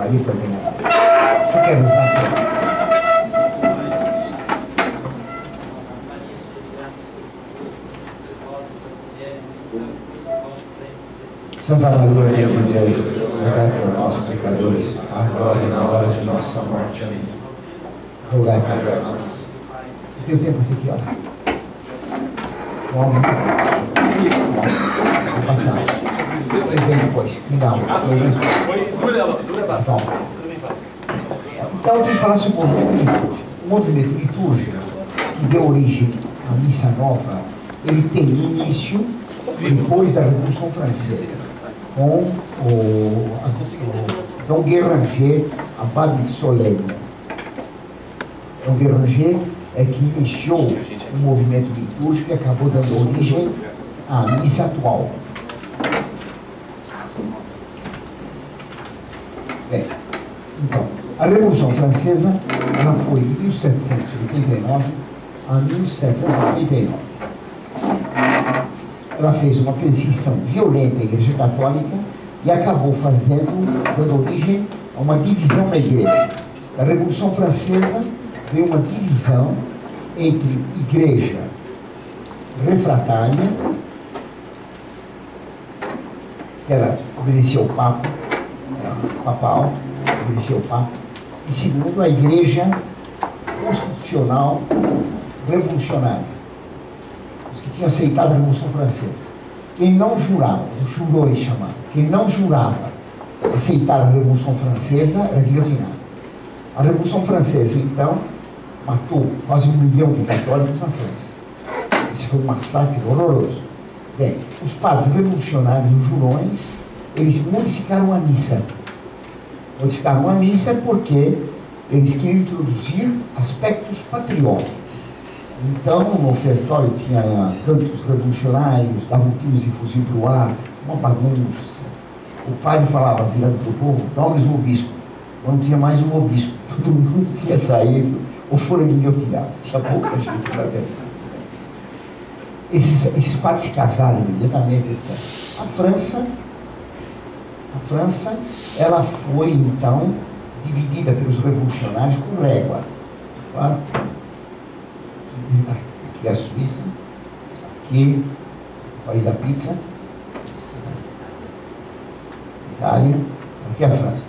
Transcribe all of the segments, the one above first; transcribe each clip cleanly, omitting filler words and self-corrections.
ali para ganhar. Você quer usar? Santa Maria, Mãe de Deus, rogai por nós, pecadores, agora e na hora de nossa morte. Amém. Rogai por nós. Tem o tempo aqui, ó. Vamos passar. Vem depois. Me dá um. Então, eu tenho que falar sobre o movimento litúrgico. O movimento litúrgico, que deu origem à Missa Nova, ele tem início depois da Revolução Francesa, com o Dom Guéranger, abade de Solesmes. Dom Guéranger é que iniciou o movimento litúrgico e acabou dando origem à missa atual. Bem, então, a Revolução Francesa, ela foi de 1789 a 1789. Ela fez uma perseguição violenta à Igreja Católica e acabou dando origem a uma divisão da Igreja. A Revolução Francesa veio uma divisão entre Igreja refratária, que obedecia ao Papa, papal, obedecia ao Papa, e segundo, a Igreja constitucional revolucionária, os que tinham aceitado a Revolução Francesa. Quem não jurava, os jurores chamavam, quem não jurava aceitar a Revolução Francesa era guilhotinado. A Revolução Francesa, então, matou quase 1 milhão de católicos na França. Esse foi um massacre horroroso. Bem, os padres revolucionários, os jurões, eles modificaram a missa. Modificaram a missa porque eles queriam introduzir aspectos patrióticos. Então, no ofertório tinha cantos revolucionários, davam tiros de fuzil para o ar, uma bagunça. O padre falava, virando para o povo, nomes o obispo. Não tinha mais um obispo, todo mundo tinha saído, ou foram guilhotinados. Tinha pouca gente para ver. Esses padres se casaram imediatamente, etc. A França, ela foi, então, dividida pelos revolucionários com régua. Claro? Aqui é a Suíça, aqui o país da pizza, Itália, aqui é a França.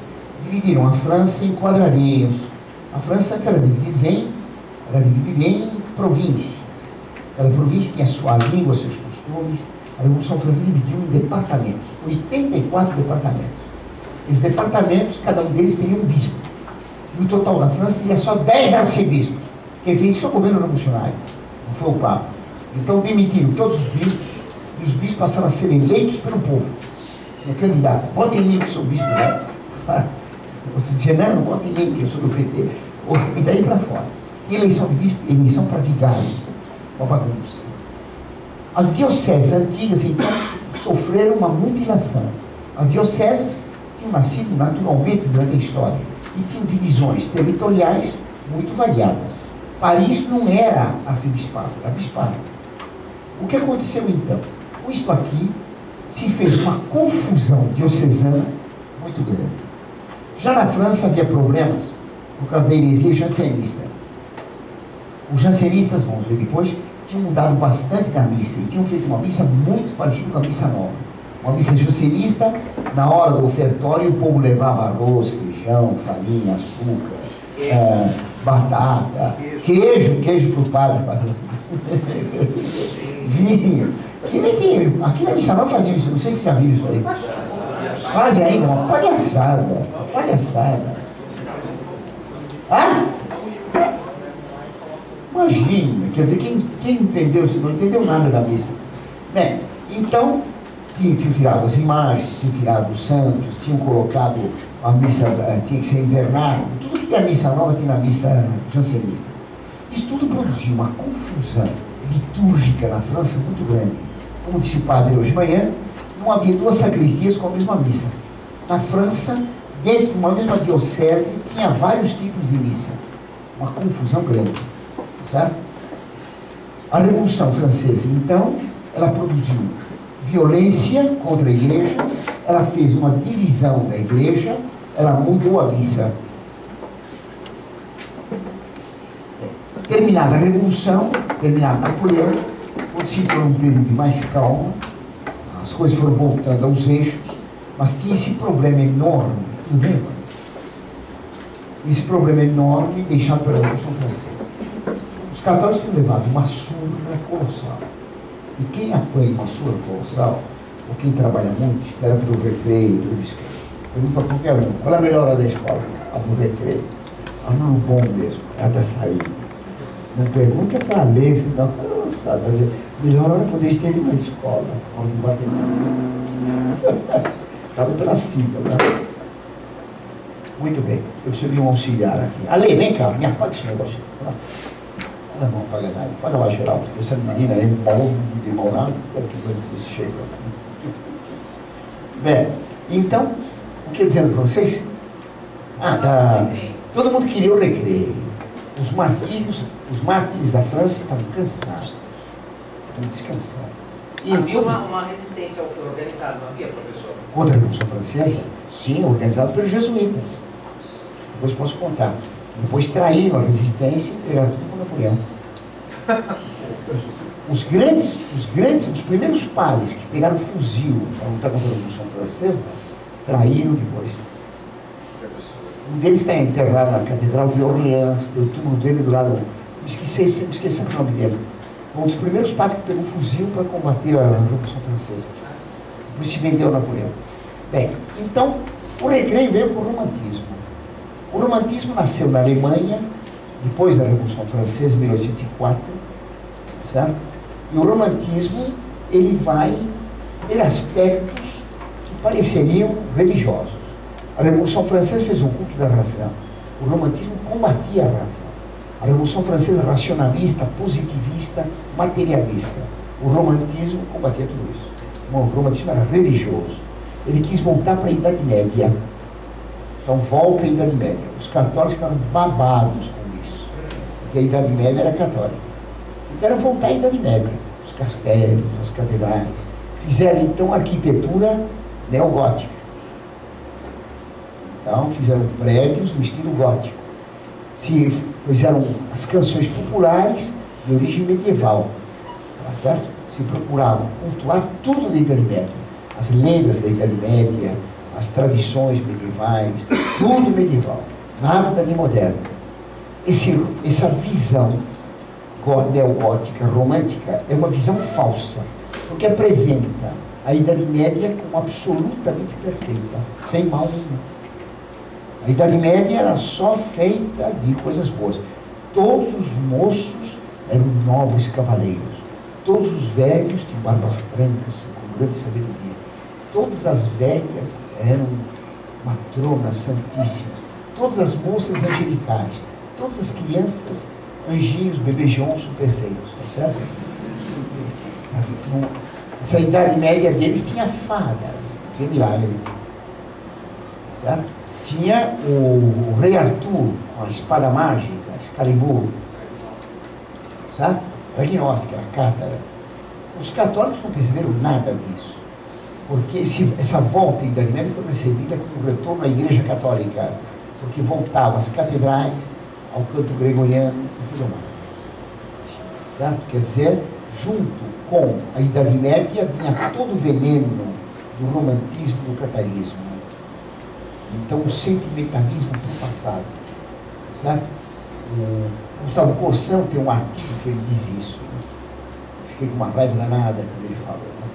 Dividiram a França em quadrarinhos. A França antes era dividida em províncias. Cada província tinha sua língua, seus costumes. A Revolução Francesa dividiu em departamentos, 84 departamentos. Esses departamentos, cada um deles teria um bispo. No total da França, teria só 10 arcebispos. Quem fez isso foi o governo revolucionário, não foi o Papa. Então demitiram todos os bispos, e os bispos passaram a ser eleitos pelo povo. Você é candidato, vote em mim que eu sou bispo, né? Outro dizia, não vote em mim que eu sou do PT. E daí para fora. E eleição de bispo, eleição para vigário, uma bagunça. As dioceses antigas, então, sofreram uma mutilação. As dioceses tinham nascido naturalmente durante a história e tinham divisões territoriais muito variadas. Paris não era arcebispado, era bispado. O que aconteceu então? Com isso aqui se fez uma confusão diocesana muito grande. Já na França havia problemas por causa da heresia jansenista. Os jansenistas, vamos ver depois, tinham mudado bastante da missa e tinham feito uma missa muito parecida com a missa nova. Uma missa jansenista, na hora do ofertório, o povo levava arroz, feijão, farinha, açúcar, batata, queijo para o padre, vinho. Aqui na missa nova faziam isso, não sei se já viram isso aí. Fazem ainda uma palhaçada. Ah? Imagina, quer dizer, quem entendeu, se não entendeu nada da missa. Bem, então, tinham tirado as imagens, tinham tirado os santos, tinham colocado a missa, tinha que ser invernada, tudo que a missa nova tem na missa jansenista. Isso tudo produziu uma confusão litúrgica na França muito grande. Como disse o padre hoje de manhã, não havia 2 sacristias com a mesma missa. Na França, dentro de uma mesma diocese, tinha vários tipos de missa. Uma confusão grande. Certo? A Revolução Francesa, então, ela produziu violência contra a Igreja, ela fez uma divisão da Igreja, ela mudou a missa. Terminada a Revolução, terminado Napoleão, se foi um período de mais calma, as coisas foram voltando aos eixos, mas tinha esse problema enorme, tudo bem? Esse problema enorme deixado pela Revolução Francesa. Os católicos tinham levado uma surra colossal. E quem apanha uma surra colossal, ou quem trabalha muito, espera pelo recreio, pelo descanso. Pergunta para qualquer um, qual é a melhor hora da escola? A do recreio. A do bom mesmo, é a da saída. Não pergunta para ler, senão não sabe fazer. Melhor hora quando a gente tem na escola, onde bater. Sabe pela sigla, né? Muito bem, eu preciso de um auxiliar aqui. Ale, vem cá, me apaga esse negócio. Não vamos pagar nada, paga lá geral, porque essa menina aí, Paulo de Mourado, é que vocês chegam aqui. Bem, então, o que dizendo para vocês? Todo mundo queria o recreio. Os mártires da França estavam cansados. Estavam descansados. E havia uma resistência ao foro organizado, não havia, professor? Contra a Revolução Francesa? Sim, organizado pelos jesuítas. Depois posso contar. Depois traíram a resistência e entregaram tudo para Napoleão. Os primeiros padres que pegaram fuzil para lutar contra a Revolução Francesa, traíram depois. Um deles está enterrado na Catedral de Orleans, o túmulo dele do lado. Esqueci o nome dele. Um dos primeiros padres que pegou fuzil para combater a Revolução Francesa. Depois se vendeu a Napoleão. Bem, então, o recreio veio com o romantismo. O romantismo nasceu na Alemanha, depois da Revolução Francesa, em 1804, certo? E o romantismo, ele vai ter aspectos que pareceriam religiosos. A Revolução Francesa fez um culto da razão. O romantismo combatia a razão. A Revolução Francesa racionalista, positivista, materialista. O romantismo combatia tudo isso. Bom, o romantismo era religioso. Ele quis voltar para a Idade Média. Então, volta à Idade Média. Os católicos ficaram babados com isso. Porque a Idade Média era católica. E querem voltar à Idade Média. Os castelos, as catedrais. Fizeram, então, arquitetura neogótica. Então, fizeram prédios no estilo gótico. Fizeram as canções populares de origem medieval. Tá certo? Se procuravam cultuar tudo da Idade Média. As lendas da Idade Média, as tradições medievais, tudo medieval. Nada de moderno. Essa visão neogótica, romântica, é uma visão falsa. Porque apresenta a Idade Média como absolutamente perfeita, sem mal nenhum. A Idade Média era só feita de coisas boas. Todos os moços eram nobres cavaleiros. Todos os velhos tinham barbas brancas, com grande sabedoria. Todas as velhas eram matronas santíssimas. Todas as moças angelicais. Todas as crianças, anjinhos, bebejões perfeitos. Tá certo? Essa Idade Média deles tinha fadas. Que milagre. Tá certo? Tinha o rei Arthur com a espada mágica, Excalibur, sabe? Ragnosca, a cátara. Os católicos não perceberam nada disso, porque essa volta à Idade Média foi recebida como um retorno à Igreja Católica, porque voltava às catedrais, ao canto gregoriano e tudo mais. Certo? Quer dizer, junto com a Idade Média vinha todo o veneno do romantismo, do catarismo. Então, o sentimentalismo do passado. Certo? O Gustavo Corsão tem um artigo que ele diz isso. Né? Fiquei com uma raiva danada quando ele falou. Né?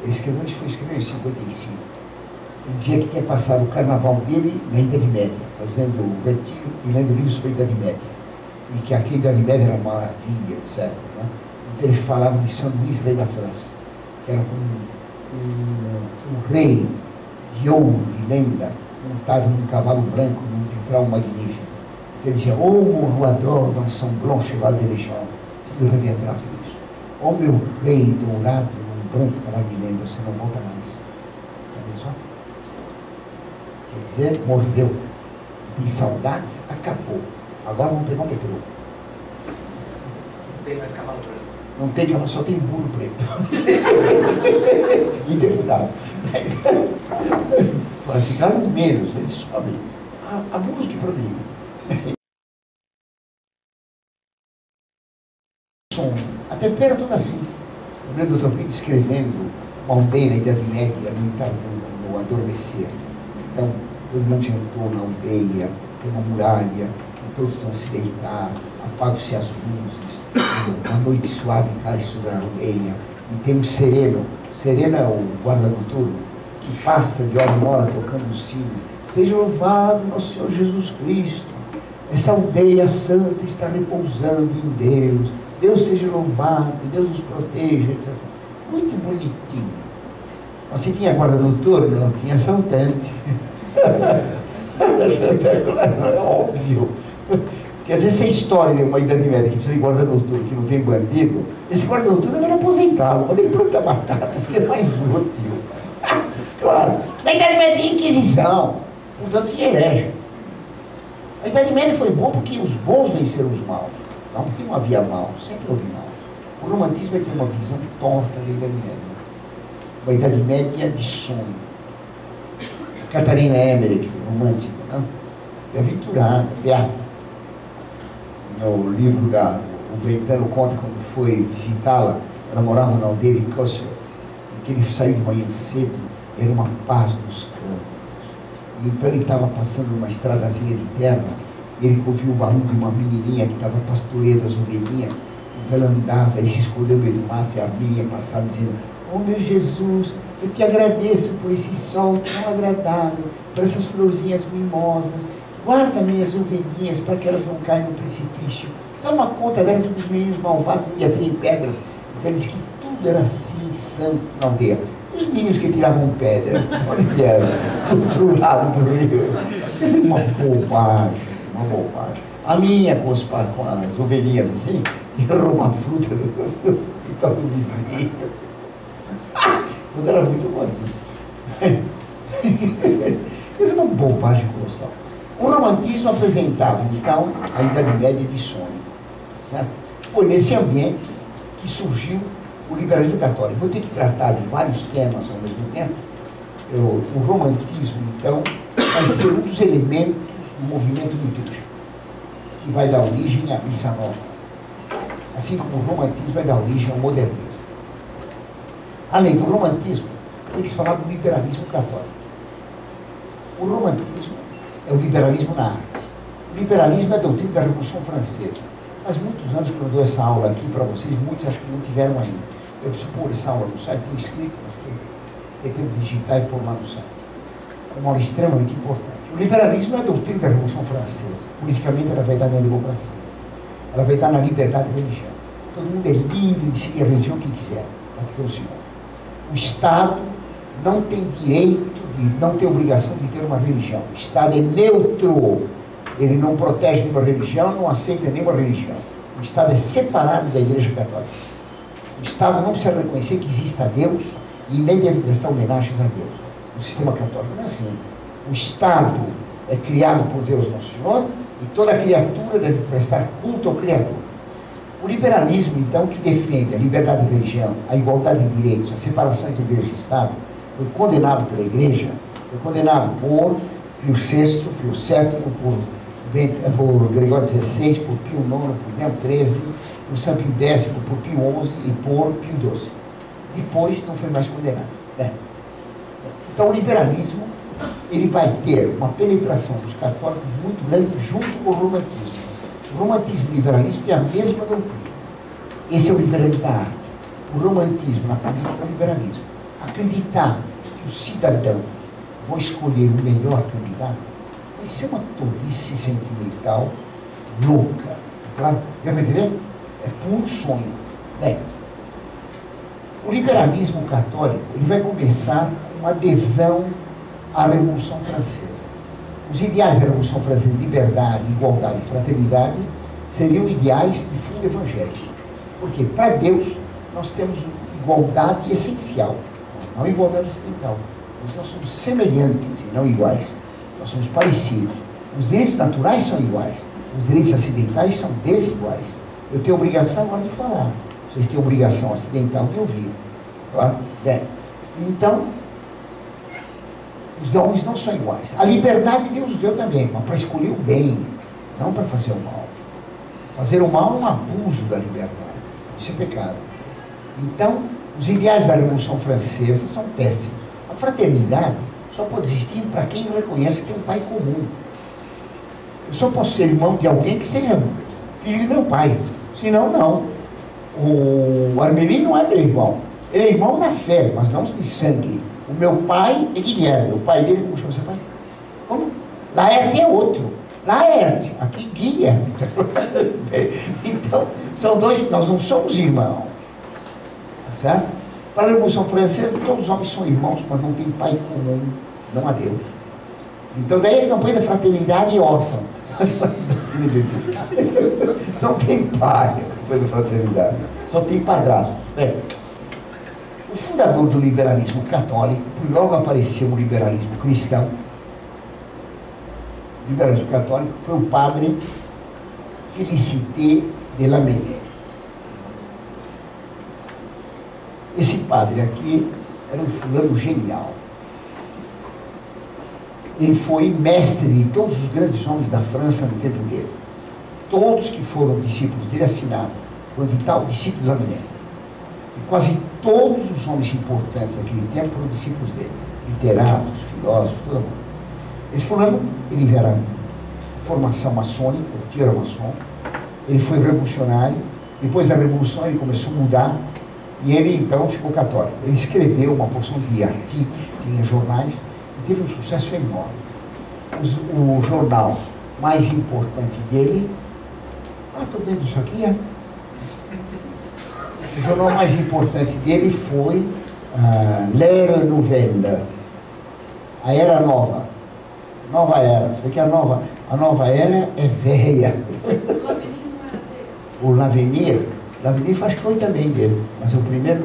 Ele escreveu em 55. Ele dizia que tinha passado o carnaval dele na Idade Média, fazendo o retiro e lendo livros sobre a Idade Média. E que aqui a Idade Média era uma maravilha, etc. Né? Então, ele falava de São Luís, rei da França, que era um rei de ouro, de lenda, montado num cavalo branco, num vitral magnífico. Ele dizia, ô morroador dans son blanc cheval de légende. Ele reviendra por isso. Ô meu rei dourado, num branco cavalo de lenda, você não volta mais. Tá vendo só? Quer dizer, morreu. De saudades, acabou. Agora vamos pegar um metrô. Não tem mais cavalo branco. Não tem cavalo, só tem burro preto. E deputado. Para ficar no menos, eles sobem. Há alguns que progridem. Até perto assim. Eu lembro do Dr. Pinto escrevendo uma aldeia na Idade Média, no adormecer. Então, todo mundo jantou na aldeia, tem uma muralha, e todos estão a se deitar, apagam-se as luzes, uma noite suave cai sobre a aldeia, e tem um sereno é o guarda noturno, que passa de hora em hora tocando o sino. Seja louvado nosso Senhor Jesus Cristo, essa aldeia santa está repousando em Deus, Deus seja louvado, Deus nos proteja, etc. Muito bonitinho. Você tinha guarda noturno? Não tinha assaltante. É óbvio. Quer dizer, essa história de uma Idade Média que precisa de guarda noturno, que não tem bandido, esse guarda noturno era aposentado, quando ele planta batatas, que é mais útil. Claro. Na Idade Média tinha Inquisição, portanto tinha herege. A Idade Média foi bom porque os bons venceram os maus. Não que não havia mal, sempre houve mal. O romantismo é ter uma visão torta da Idade Média. Uma Idade Média de sonho. Catarina Emmerich, romântica, não? Aventurada, beata. No livro o Brentano conta quando foi visitá-la, ela morava na aldeia de Kosovo, e que ele saiu de manhã cedo, era uma paz nos campos. E então ele estava passando numa estradazinha de terra, e ele ouviu o barulho de uma menininha que estava pastoreando as ovelhinhas. Então ela andava, ele se escondeu no meio do mato, e a menina passava dizendo: oh meu Jesus, eu te agradeço por esse sol tão agradável, por essas florzinhas mimosas. Guarda minhas ovelhinhas para que elas não caiam no precipício. Toma conta dela, que os meninos malvados não iam ter pedras. Então ele disse que tudo era assim, santo na aldeia. Os meninos que tiravam pedras, onde era? Do outro lado do rio. Uma bobagem, uma bobagem. A minha com as ovelhinhas assim, errou uma fruta do vizinho. Tudo era muito boazinho. Isso é uma bobagem colossal. O romantismo apresentava, então, a Idade Média de sonho. Certo? Foi nesse ambiente que surgiu o liberalismo católico. Vou ter que tratar de vários temas ao mesmo tempo. O romantismo, então, vai ser um dos elementos do movimento litúrgico, que vai dar origem à missa nova. Assim como o romantismo vai dar origem ao modernismo. Além do romantismo, tem que se falar do liberalismo católico. O romantismo é o liberalismo na arte. O liberalismo é a doutrina da Revolução Francesa. Faz muitos anos que eu dou essa aula aqui para vocês, muitos acho que não tiveram ainda. Eu preciso pôr essa aula no site, tem escrito, mas pretendo digitar e pôr lá no site. É uma aula extremamente importante. O liberalismo é a doutrina da Revolução Francesa. Politicamente ela vai dar na democracia. Ela vai dar na liberdade de religião. Todo mundo é livre de seguir a religião que quiser. O Estado não tem direito, não tem obrigação de ter uma religião. O Estado é neutro. Ele não protege nenhuma religião, não aceita nenhuma religião. O Estado é separado da Igreja Católica. O Estado não precisa reconhecer que exista Deus e nem deve prestar homenagens a Deus. O sistema católico não é assim. O Estado é criado por Deus Nosso Senhor e toda criatura deve prestar culto ao Criador. O liberalismo, então, que defende a liberdade de religião, a igualdade de direitos, a separação entre Igreja e Estado, foi condenado pela Igreja, foi condenado por Pio VI, Pio VII, por Gregório XVI, por Pio IX, por Bento XIII, por São Pio X, por Pio XI e por Pio XII. Depois não foi mais condenado. Né? Então o liberalismo ele vai ter uma penetração dos católicos muito grande junto com o romantismo. O romantismo e o liberalismo têm a mesma doutrina. Esse é o liberalismo da arte. O romantismo na política é o liberalismo. Acreditar que os cidadãos vão escolher o melhor candidato, isso é uma tolice sentimental louca. Claro? Deu para entender? É puro sonho. Bem, o liberalismo católico ele vai começar com uma adesão à Revolução Francesa. Os ideais da Revolução Francesa, liberdade, igualdade e fraternidade, seriam ideais de fundo evangélico. Porque, para Deus, nós temos igualdade essencial, não igualdade ocidental. Nós somos semelhantes e não iguais. Nós somos parecidos. Os direitos naturais são iguais. Os direitos acidentais são desiguais. Eu tenho obrigação agora de falar. Vocês têm obrigação acidental de ouvir. Claro? Bem, então, Os homens não são iguais. A liberdade Deus deu também, mas para escolher o bem, não para fazer o mal. Fazer o mal é um abuso da liberdade. Isso é pecado. Então, os ideais da Revolução Francesa são péssimos. A fraternidade só pode existir para quem reconhece que tem um pai comum. Eu só posso ser irmão de alguém que seja filho do meu pai. Senão, não. O Armelino não é meu irmão. Ele é irmão na fé, mas não de sangue. O meu pai é Guilherme. O pai dele, como chama seu pai? Como? Laerte é outro. Laerte. Aqui, Guilherme. Então, são dois, nós não somos irmãos. Certo? Para a Revolução Francesa, todos os homens são irmãos, mas não tem pai comum, não há Deus. Então, daí a campanha da fraternidade e órfão. Não tem pai, a campanha da fraternidade. Só tem padrasto. O fundador do liberalismo católico, logo apareceu o liberalismo cristão. O liberalismo católico foi o padre Félicité de Lamennais. Esse padre aqui era um fulano genial. Ele foi mestre de todos os grandes homens da França no tempo dele. Todos que foram discípulos dele assinaram, foram de tal discípulo de Lamennais. E quase todos os homens importantes daquele tempo foram discípulos dele. Literatos, filósofos, todo mundo. Esse fulano, ele era de formação maçônica, tio era maçom. Ele foi revolucionário. Depois da Revolução ele começou a mudar. E ele, então, ficou católico. Ele escreveu uma porção de artigos, tinha jornais, e teve um sucesso enorme. O jornal mais importante dele... estou vendo isso aqui, é? O jornal mais importante dele foi L'Era Nouvelle, a Era Nova. Nova Era. Porque a nova Era é velha. O L'Avenir acho que foi também dele, mas o primeiro,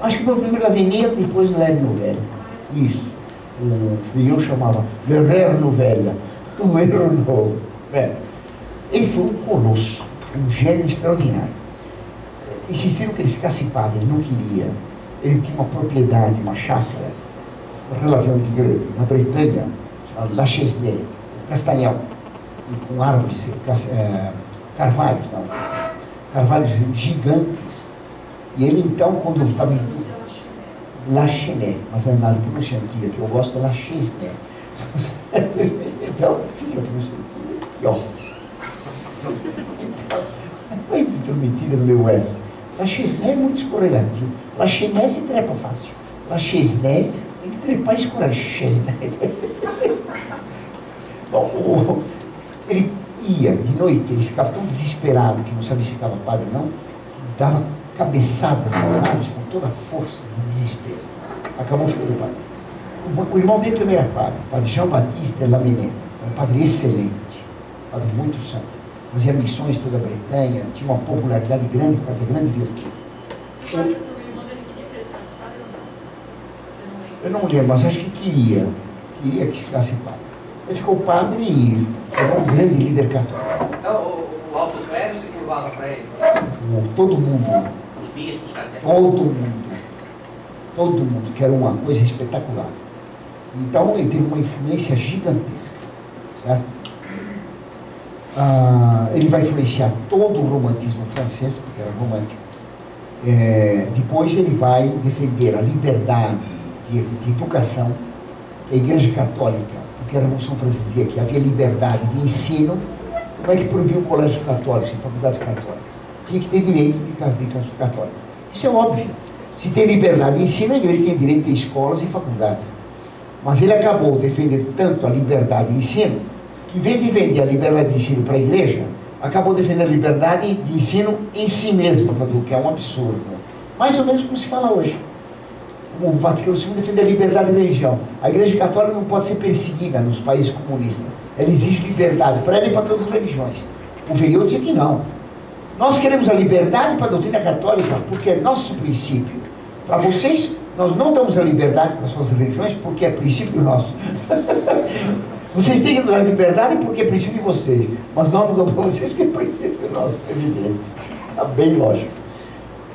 acho que foi o primeiro L'Avenir, depois L'Era Nouvelle. Isso. O Fillon chamava L'Era Nouvelle, o Era Novo. Ele foi um colosso, um gênio extraordinário. Insistiram que ele ficasse padre, ele não queria. Ele tinha uma propriedade, uma chácara, relativamente grande, na Bretanha, chamada La Chesnay, Castanhal, e com árvores, carvalhos, carvalhos gigantes. E ele, então, quando estava em La Chesnay, mas é na pronunciativa, que eu gosto de La Chesnay. Então, fica pronunciativa. Não é mentira do meu S. La Chesnay é muito escorregativo. La Chesnay se trepa fácil. La Chesnay tem que trepar e escorregar. Bom, ele ia de noite, ele ficava tão desesperado que não sabia se ficava padre ou não, que dava cabeçadas nas árvores com toda a força de desespero. Acabou ficando padre. O irmão dele também era padre, o padre Jean-Baptiste Lamennais, um padre excelente, um padre muito santo. Fazia missões toda a Bretanha, tinha uma popularidade grande por causa da grande virtude. Eu não lembro, mas acho que queria que ficasse padre. Ele ficou padre e era um grande líder católico. Então, o alto clero se curvava para ele? Todo mundo. Os bispos, todo mundo, que era uma coisa espetacular. Então, ele teve uma influência gigantesca, certo? Ele vai influenciar todo o romantismo francês, porque era romântico. Depois ele vai defender a liberdade de educação. A Igreja Católica, porque a Revolução Francesa dizia que havia liberdade de ensino, como é que proibiu colégios católicos e faculdades católicas? Tinha que ter direito de católicos católicos. Isso é óbvio. Se tem liberdade de ensino, a Igreja tem direito de ter escolas e faculdades. Mas ele acabou defendendo tanto a liberdade de ensino, que em vez de vender a liberdade de ensino para a Igreja, acabou defendendo a liberdade de ensino em si mesmo, o que é um absurdo. Mais ou menos como se fala hoje. O Vaticano II defende a liberdade de religião. A Igreja Católica não pode ser perseguida nos países comunistas. Ela exige liberdade para ela e para todas as religiões. O Veillot disse que não. Nós queremos a liberdade para a doutrina católica porque é nosso princípio. Para vocês, nós não damos a liberdade para as suas religiões porque é princípio nosso. Vocês têm que nos dar liberdade porque é princípio de vocês. Mas nós não damos para vocês porque é princípio nosso. É evidente. Está bem lógico.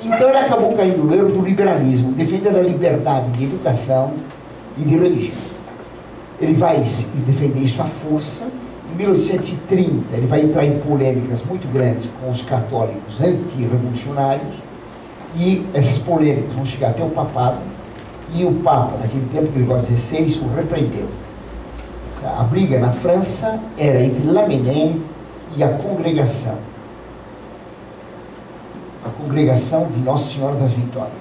Então ele acabou caindo no erro do liberalismo, defendendo a liberdade de educação e de religião. Ele vai defender isso à força. Em 1830, ele vai entrar em polêmicas muito grandes com os católicos anti-revolucionários, e essas polêmicas vão chegar até o papado, e o Papa, naquele tempo, Gregório XVI, o repreendeu. A briga na França era entre Lamennais e a congregação de Nossa Senhora das Vitórias.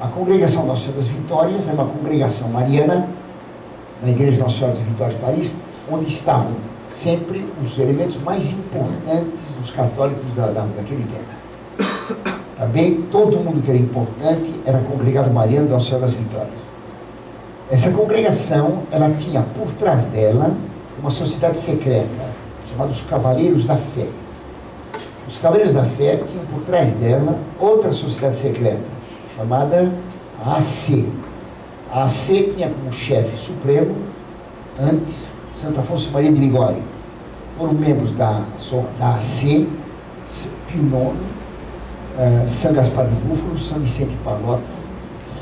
A congregação Nossa Senhora das Vitórias é uma congregação mariana, na Igreja Nossa Senhora das Vitórias de Paris, onde estavam sempre os elementos mais importantes dos católicos daquele tempo. Também todo mundo que era importante era congregado mariano da Nossa Senhora das Vitórias. Essa congregação, ela tinha por trás dela uma sociedade secreta, chamada os Cavaleiros da Fé. Os Cavaleiros da Fé tinham por trás dela outra sociedade secreta, chamada AC. A AC tinha como chefe supremo, antes, Santo Afonso Maria de Ligório. Foram membros da AC, Pio IX, São Gaspar de Búfalo, São Vicente Pallotta,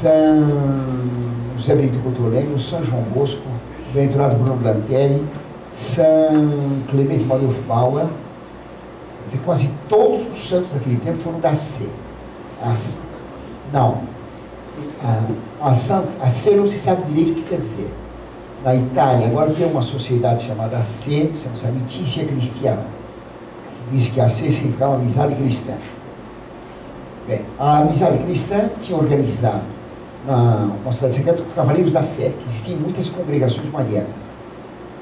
São José Benedito Cotolengo, São João Bosco, Bem-aventurado Bruno Blantelli, São Clemente Manuel Bauer. Quase todos os santos daquele tempo foram da C. A C não se sabe direito o que quer dizer. Na Itália, agora tem uma sociedade chamada C, chama-se Amicícia Cristiana, que diz que a C significa amizade cristã. Bem, a amizade cristã tinha organizado uma sociedade secreta com Cavaleiros da Fé, que existiam muitas congregações marianas,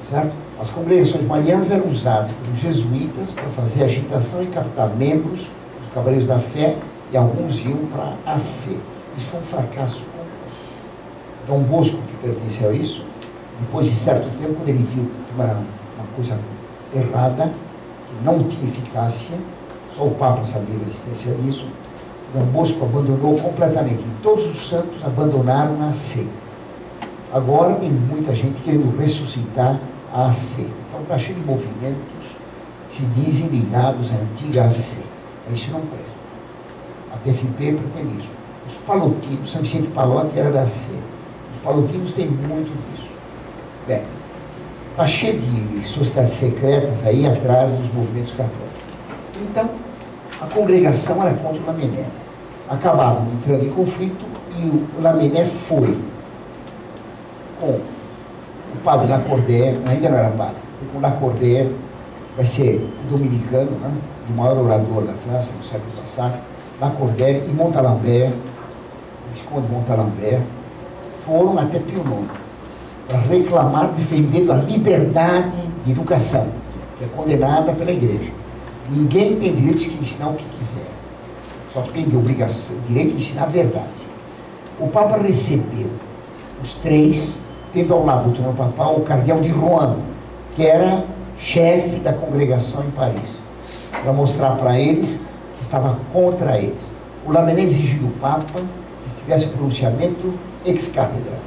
certo? As congregações marianas eram usadas pelos jesuítas para fazer agitação e captar membros dos Cavaleiros da Fé, e alguns iam para a AC. Isso foi um fracasso completo. Dom Bosco, que pertenceu a isso, depois de certo tempo, quando ele viu uma coisa errada, que não tinha eficácia, só o Papa sabia da existência disso, Dom Bosco abandonou completamente. E todos os santos abandonaram a AC. Agora tem muita gente querendo ressuscitar a AC. Então está cheio de movimentos que se dizem ligados à antiga AC. Isso não presta. A TFP pretende isso. Os palotinos, São Vicente Pallotta era da AC. Os palotinos têm muito disso. Bem, está cheio de sociedades secretas aí atrás dos movimentos católicos. Então, a congregação era contra o Lamennais. Acabaram entrando em conflito e o Lamennais foi com o padre Lacordaire, ainda não era padre, foi com Lacordaire, vai ser dominicano, né, o maior orador da França no século passado, Lacordaire e Montalembert, o Visconde Montalembert, foram até Pio IX para reclamar, defendendo a liberdade de educação, que é condenada pela Igreja. Ninguém tem direito de ensinar o que quiser, só tem de obrigação, direito de ensinar a verdade. O Papa recebeu os três, tendo ao lado do trono papal o cardeal de Rohan, que era chefe da congregação em Paris, para mostrar para eles que estava contra eles. O Lamennais exigiu do Papa que tivesse o pronunciamento ex cathedra.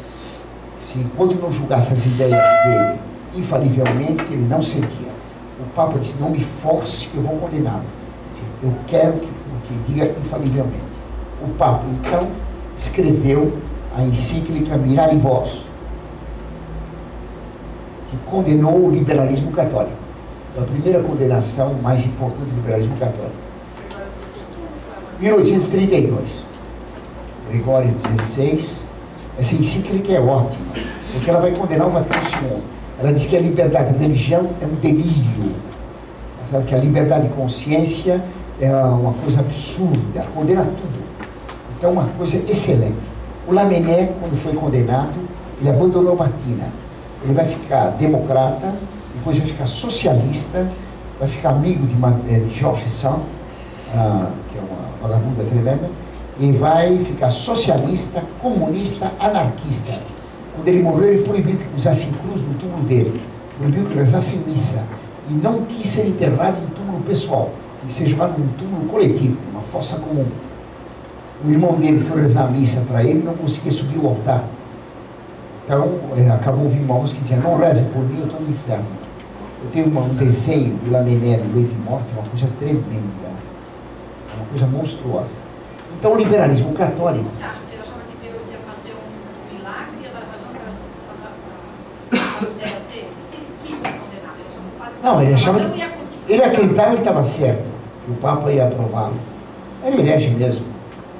Se enquanto não julgasse as ideias dele infalivelmente, ele não cedia. O Papa disse: não me force que eu vou condená-lo. Eu quero que diga infalivelmente. O Papa, então, escreveu a encíclica Mirari Vos, que condenou o liberalismo católico. A primeira condenação mais importante do liberalismo católico. 1832. Gregório XVI. Essa encíclica é ótima, porque ela vai condenar o Vaticano II. Ela diz que a liberdade de religião é um delírio, que a liberdade de consciência é uma coisa absurda, condena tudo. Então, uma coisa excelente. O Lamennais, quando foi condenado, ele abandonou a batina. Ele vai ficar democrata, depois vai ficar socialista, vai ficar amigo de Georges Sand, que é uma vagabunda tremenda, e vai ficar socialista, comunista, anarquista. Quando ele morreu, ele proibiu que usassem cruz no túmulo dele, proibiu que rezassem missa, e não quis ser enterrado em túmulo pessoal, ele ser jogado num túmulo coletivo, uma fossa comum. O irmão dele foi rezar a missa para ele e não conseguia subir o altar. Então, acabou ouvindo uma música que dizia: não reze por mim, eu estou no inferno. Eu tenho um desenho do Lamennais no Leite e Morte, uma coisa tremenda, uma coisa monstruosa. Então, o liberalismo católico... Você acha que ele achava que Deus ia fazer um milagre e ela Não, ele achava Não que... ia conseguir. Ele acreditava que ele estava certo, que o Papa ia aprová-lo. Era herege mesmo.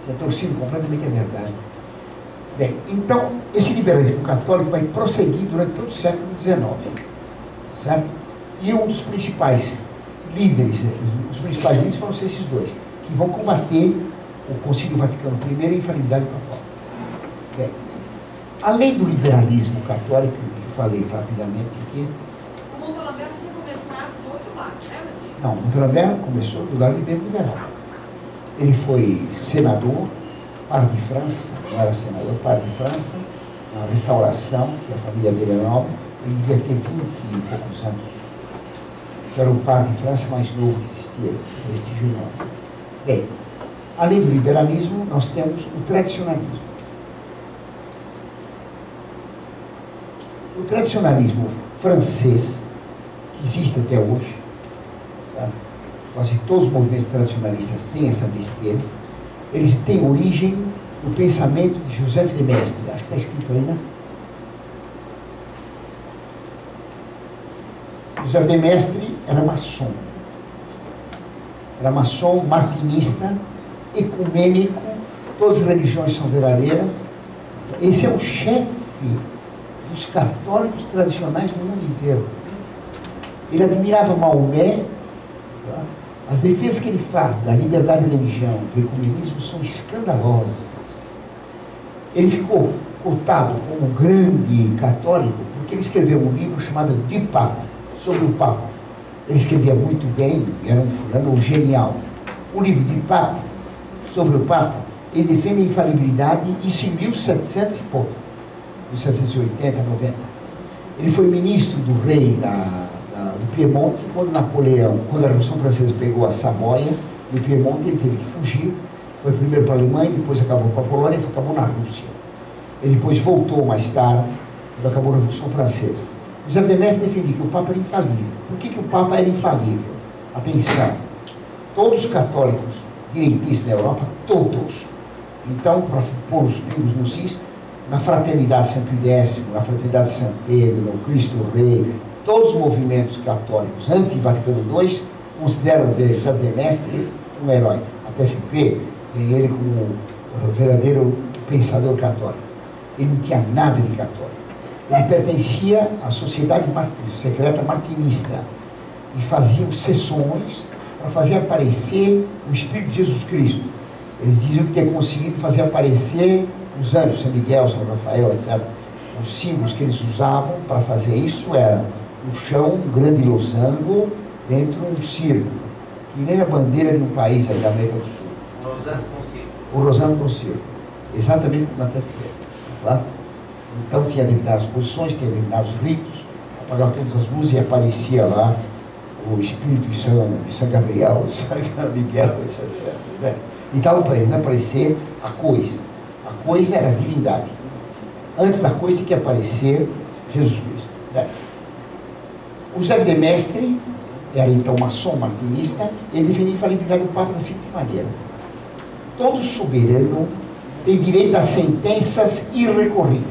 Já torcido completamente a verdade. Bem, então, esse liberalismo católico vai prosseguir durante todo o século XIX. Certo? E um dos principais líderes, os principais líderes foram esses dois, que vão combater o Concílio Vaticano I e a infalibilidade papal. Bem, além do liberalismo católico, que eu falei rapidamente aqui, O Montalembert tinha começado do outro lado, lembra disso? não, Montalembert começou do lado liberal. Ele foi senador, par de França, não era senador, par de França, na Restauração, que a família dele era nobre, ele devia ter 20 e poucos anos. Era o par de França mais novo que existia, prestígio enorme. Bem, além do liberalismo, nós temos o tradicionalismo. O tradicionalismo francês, que existe até hoje, tá? Quase todos os movimentos tradicionalistas têm essa besteira, eles têm origem no pensamento de Joseph de Maistre, acho que está escrito aí, né? Joseph de Maistre era maçom martinista, ecumênico, todas as religiões são verdadeiras. Esse é o chefe dos católicos tradicionais no mundo inteiro. Ele admirava Maomé. Tá? As defesas que ele faz da liberdade de religião, do ecumenismo, são escandalosas. Ele ficou cotado como um grande católico porque ele escreveu um livro chamado De Papa, sobre o Papa. Ele escrevia muito bem, era um fulano genial. O livro De Papa, sobre o Papa, ele defende a infalibilidade, isso em 1700 e pouco, 1780, 90. Ele foi ministro do rei do Piemonte, quando Napoleão, quando a Revolução Francesa pegou a Saboia, no Piemonte ele teve que fugir, foi primeiro para a Alemanha, depois acabou com a Polônia e acabou na Rússia. Ele depois voltou mais tarde, quando acabou a Revolução Francesa. José de Maistre defendia que o Papa era infalível. Por que o Papa era infalível? Atenção, todos os católicos direitistas na Europa, todos. Então, para pôr os pingos nos is, na Fraternidade Santo Décimo, na Fraternidade de São Pedro, no Cristo Rei, todos os movimentos católicos anti-Vaticano II consideram o José de Maistre um herói. A TFP tem ele como o verdadeiro pensador católico. Ele não tinha nada de católico. Ele pertencia à sociedade secreta martinista e fazia sessões para fazer aparecer o Espírito de Jesus Cristo. Eles diziam que tinha conseguido fazer aparecer os anjos, São Miguel, São Rafael, etc. Os símbolos que eles usavam para fazer isso eram no chão um grande losango dentro de um círculo, que nem a bandeira de um país aí da América do Sul. Losango com círculo. O losango com círculo. Exatamente como na TFP. Tá? Então tinha determinadas posições, tinha determinados ritos, apagava todas as luzes e aparecia lá o Espírito de São Gabriel, São Miguel, etc. Né? E estava para ele aparecer a coisa. A coisa era a divindade. Antes da coisa tinha que aparecer Jesus Cristo. Né? O José de Maistre era então maçom martinista, ele defendia a infalibilidade do Papa da seguinte maneira: todo soberano tem direito a sentenças irrecorríveis,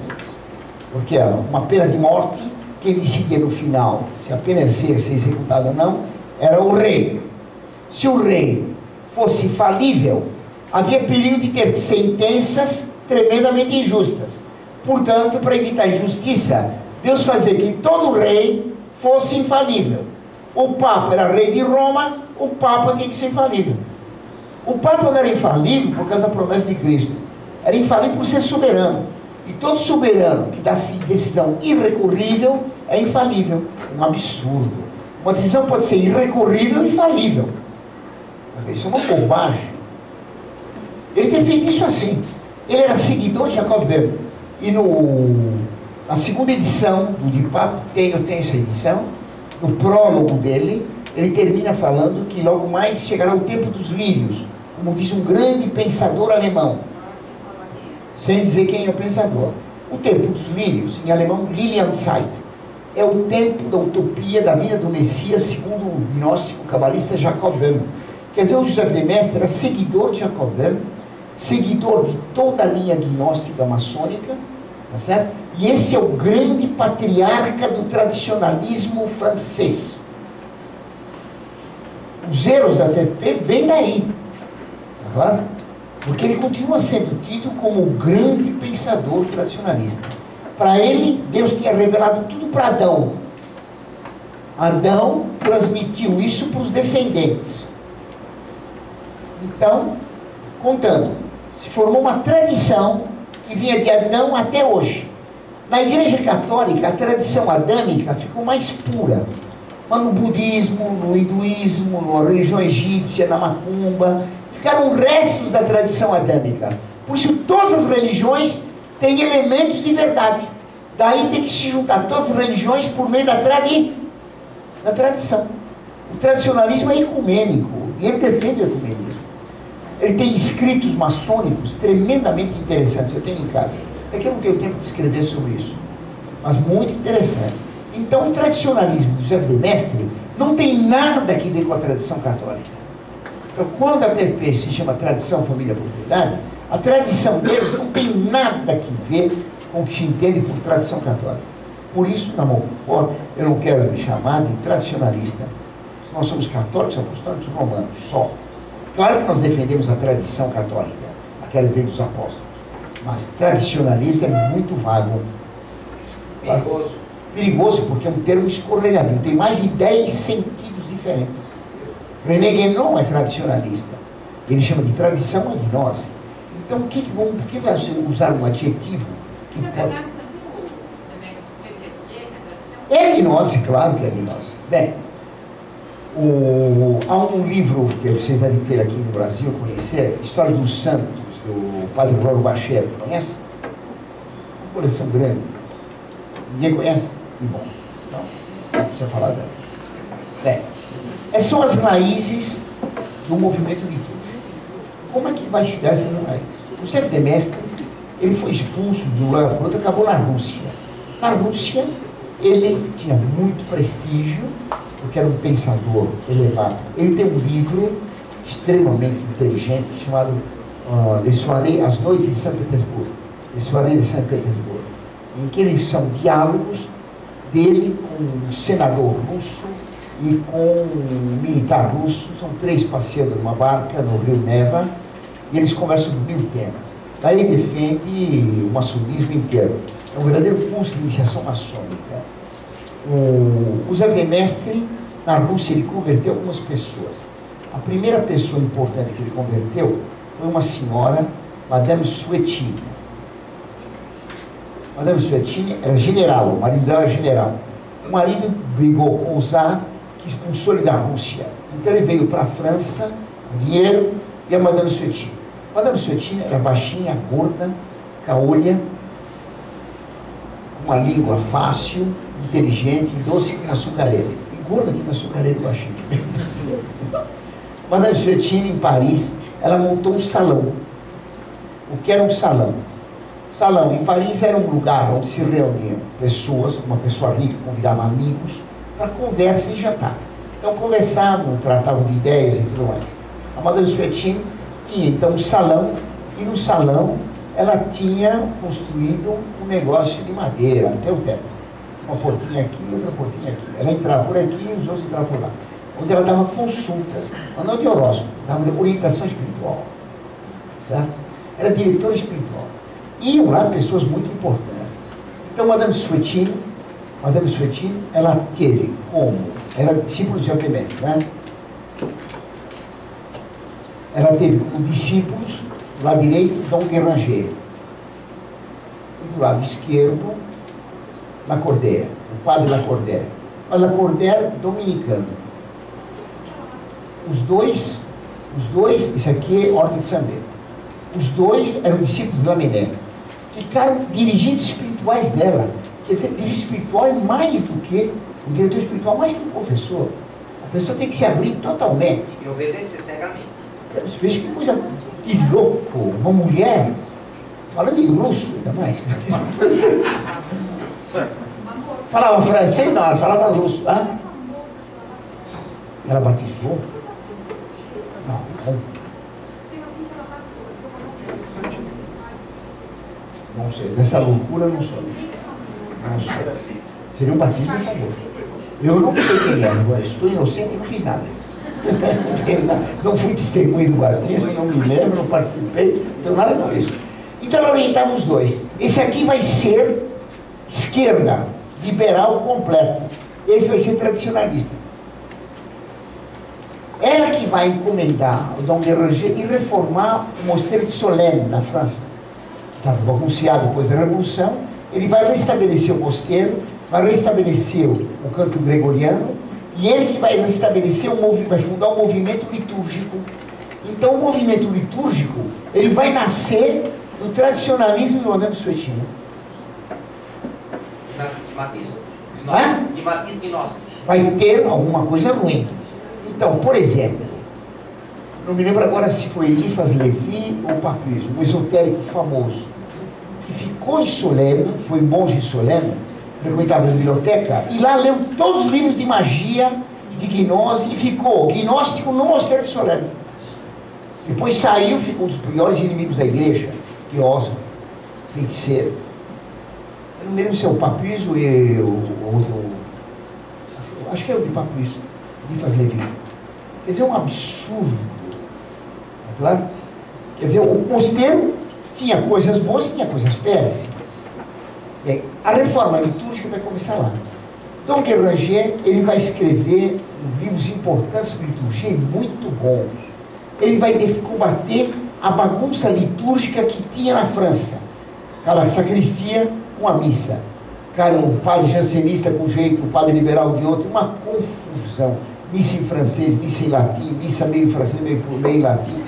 porque uma pena de morte, quem decidia no final se a pena ia ser executada ou não, era o rei. Se o rei fosse infalível, havia perigo de ter sentenças tremendamente injustas. Portanto, para evitar a injustiça, Deus fazia que todo rei fosse infalível. O Papa era rei de Roma, o Papa tinha que ser infalível. O Papa não era infalível por causa da promessa de Cristo, era infalível por ser soberano. E todo soberano que dá decisão irrecorrível é infalível. Um absurdo. Uma decisão pode ser irrecorrível e infalível. Isso é uma bobagem. Ele tem feito isso assim. Ele era seguidor de Jacob Böhm. E na segunda edição do De Papa, eu tenho essa edição, no prólogo dele, ele termina falando que logo mais chegará o tempo dos lírios, como diz um grande pensador alemão, sem dizer quem é o pensador. O tempo dos lírios, em alemão, Lilienzeit, é o tempo da utopia da vida do Messias, segundo o gnóstico cabalista Jacob Böhm. Quer dizer, o José de Maistre era seguidor de Jacob Böhm, seguidor de toda a linha gnóstica maçônica, tá certo? E esse é o grande patriarca do tradicionalismo francês. Os erros da TFP vêm daí, tá claro? Porque ele continua sendo tido como o grande pensador tradicionalista. Para ele, Deus tinha revelado tudo para Adão. Adão transmitiu isso para os descendentes. Então, contando, se formou uma tradição que vinha de Adão até hoje. Na Igreja Católica, a tradição adâmica ficou mais pura. Mas no budismo, no hinduísmo, na religião egípcia, na macumba, ficaram restos da tradição adâmica. Por isso, todas as religiões têm elementos de verdade. Daí tem que se juntar todas as religiões por meio da tradição. O tradicionalismo é ecumênico, e ele defende o ecumenismo. Ele tem escritos maçônicos tremendamente interessantes, eu tenho em casa. É que eu não tenho tempo de escrever sobre isso, mas muito interessante. Então, o tradicionalismo do José de Maistre não tem nada que ver com a tradição católica. Então, quando a TFP se chama Tradição, Família, Propriedade, a tradição deles não tem nada que ver com o que se entende por tradição católica. Por isso, na mão fora, eu não quero me chamar de tradicionalista. Nós somos católicos, apostólicos, romanos, só. Claro que nós defendemos a tradição católica, aquela que vem dos apóstolos. Mas tradicionalista é muito vago. Perigoso. Perigoso porque é um termo escorregadio. Tem mais de 10 sentidos diferentes. René Guénon é tradicionalista. Ele chama de tradição a gnose. Então, por que vai usar um adjetivo que pode... É gnose, claro que é gnose. Bem, há um livro que vocês devem ter aqui no Brasil, conhecer, História dos Santos, do padre Lauro Bachero, conhece? Uma coleção grande. Ninguém conhece? Que bom. Então, não precisa falar dela. Bem, essas são as raízes do movimento litúrgico. Como é que vai se dar essas raízes? O José de Maistre, ele foi expulso de um lugar para outro, acabou na Rússia. Na Rússia, ele tinha muito prestígio, porque era um pensador elevado. Ele tem um livro extremamente inteligente, chamado Les Soirées, As Noites de São Petersburgo. Les Soirées de São Petersburgo, em que eles são diálogos dele com um senador russo e com um militar russo. São 3 passeando numa barca no rio Neva, e eles conversam sobre 1000 temas. Daí ele defende o maçonismo inteiro. É um verdadeiro curso de iniciação maçônica. O José de Maistre, na Rússia, ele converteu algumas pessoas. A primeira pessoa importante que ele converteu foi uma senhora, Madame Suetine. Madame Suetine era general, o marido dela era general. O marido brigou com o Tsar, que expulsou ele da Rússia. Então ele veio para a França, com dinheiro, e a Madame Suetine. Madame Suetine era baixinha, gorda, caolha, uma língua fácil, inteligente, doce como açucareiro. E gorda como açucareiro baixinho. Madame Suetine, em Paris, ela montou um salão. O que era um salão? Salão, em Paris, era um lugar onde se reuniam pessoas, uma pessoa rica convidava amigos para conversa e jantar. Então conversavam, tratavam de ideias e tudo mais. A Madame Suetine tinha então um salão, e no salão ela tinha construído um negócio de madeira, até o teto. Uma portinha aqui, outra portinha aqui. Ela entrava por aqui e os outros entravam por lá. Onde ela dava consultas, mas não de horóscopo, dava orientação espiritual. Certo? Era diretora espiritual. Iam lá pessoas muito importantes. Então, Madame Suetine, ela teve como, era discípulo de José de Maistre, né? Ela teve como discípulos, do lado direito, Dom Guéranger. E do lado esquerdo, Lacordaire, o padre Lacordaire. O Lacordaire dominicano. Os dois, isso aqui é Ordem de São Bento. Os dois eram discípulos de Lamennais. Ficaram dirigentes espirituais dela. Quer dizer, dirigente espiritual é mais do que um diretor espiritual, mais que um professor. A pessoa tem que se abrir totalmente. E obedecer cegamente. Veja que coisa de louco. Uma mulher, falando em russo ainda mais. Falava francês, não, ela falava russo. Tá? Ela batizou? Não. Não sei, dessa loucura eu não sou. Não sei. Seria um batismo, por favor. Eu não sei quem é, agora estou inocente e não fiz nada. Não fui testemunha do batismo, não me lembro, não participei, não tenho nada com isso. Então orientamos os dois. Esse aqui vai ser esquerda, liberal completo. Esse vai ser tradicionalista. Ela que vai encomendar o Dom Guéranger e reformar o mosteiro de Solesmes, na França. Estava bagunçado depois da Revolução. Ele vai restabelecer o mosteiro, vai restabelecer o canto gregoriano, e ele que vai restabelecer vai fundar um movimento litúrgico. Então o movimento litúrgico, ele vai nascer do tradicionalismo do Madame Suetina. De matiz gnóstico. Vai ter alguma coisa ruim. Então, por exemplo, não me lembro agora se foi Eliphas Levi ou Papyrus, um esotérico famoso, que ficou em Solesmes, foi monge em Solesmes, frequentava a biblioteca, e lá leu todos os livros de magia, de gnose, e ficou gnóstico no mosteiro de Solesmes. Depois saiu, ficou um dos piores inimigos da igreja, teósofo, feiticeiro. Eu não me lembro se é o Papyrus ou o outro, acho que é o de Papyrus, Eliphas Levi. Quer dizer, um absurdo. Claro? Quer dizer, o mosteiro tinha coisas boas, tinha coisas péssimas. Bem, a reforma litúrgica vai começar lá. Dom Guéranger, ele vai escrever livros importantes de liturgia, muito bons. Ele vai combater a bagunça litúrgica que tinha na França. Cada sacristia, uma missa. Cara, um padre jansenista com um jeito, um padre liberal de outro, uma confusão. Missa em francês, missa em latim, missa meio em francês, meio em latim.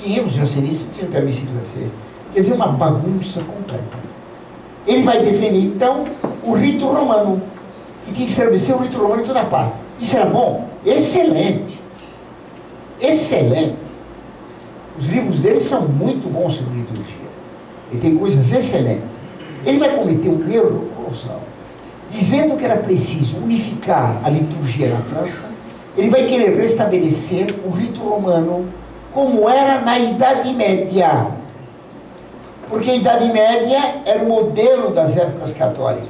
Tínhamos jansenistas que tinham que a missa em francês. Quer dizer, uma bagunça completa. Ele vai defender, então, o rito romano, que tinha que estabelecer o rito romano em toda parte. Isso era bom? Excelente. Excelente. Os livros dele são muito bons sobre liturgia. Ele tem coisas excelentes. Ele vai cometer um erro colossal. Dizendo que era preciso unificar a liturgia na França, ele vai querer restabelecer o rito romano como era na Idade Média. Porque a Idade Média era o modelo das épocas católicas.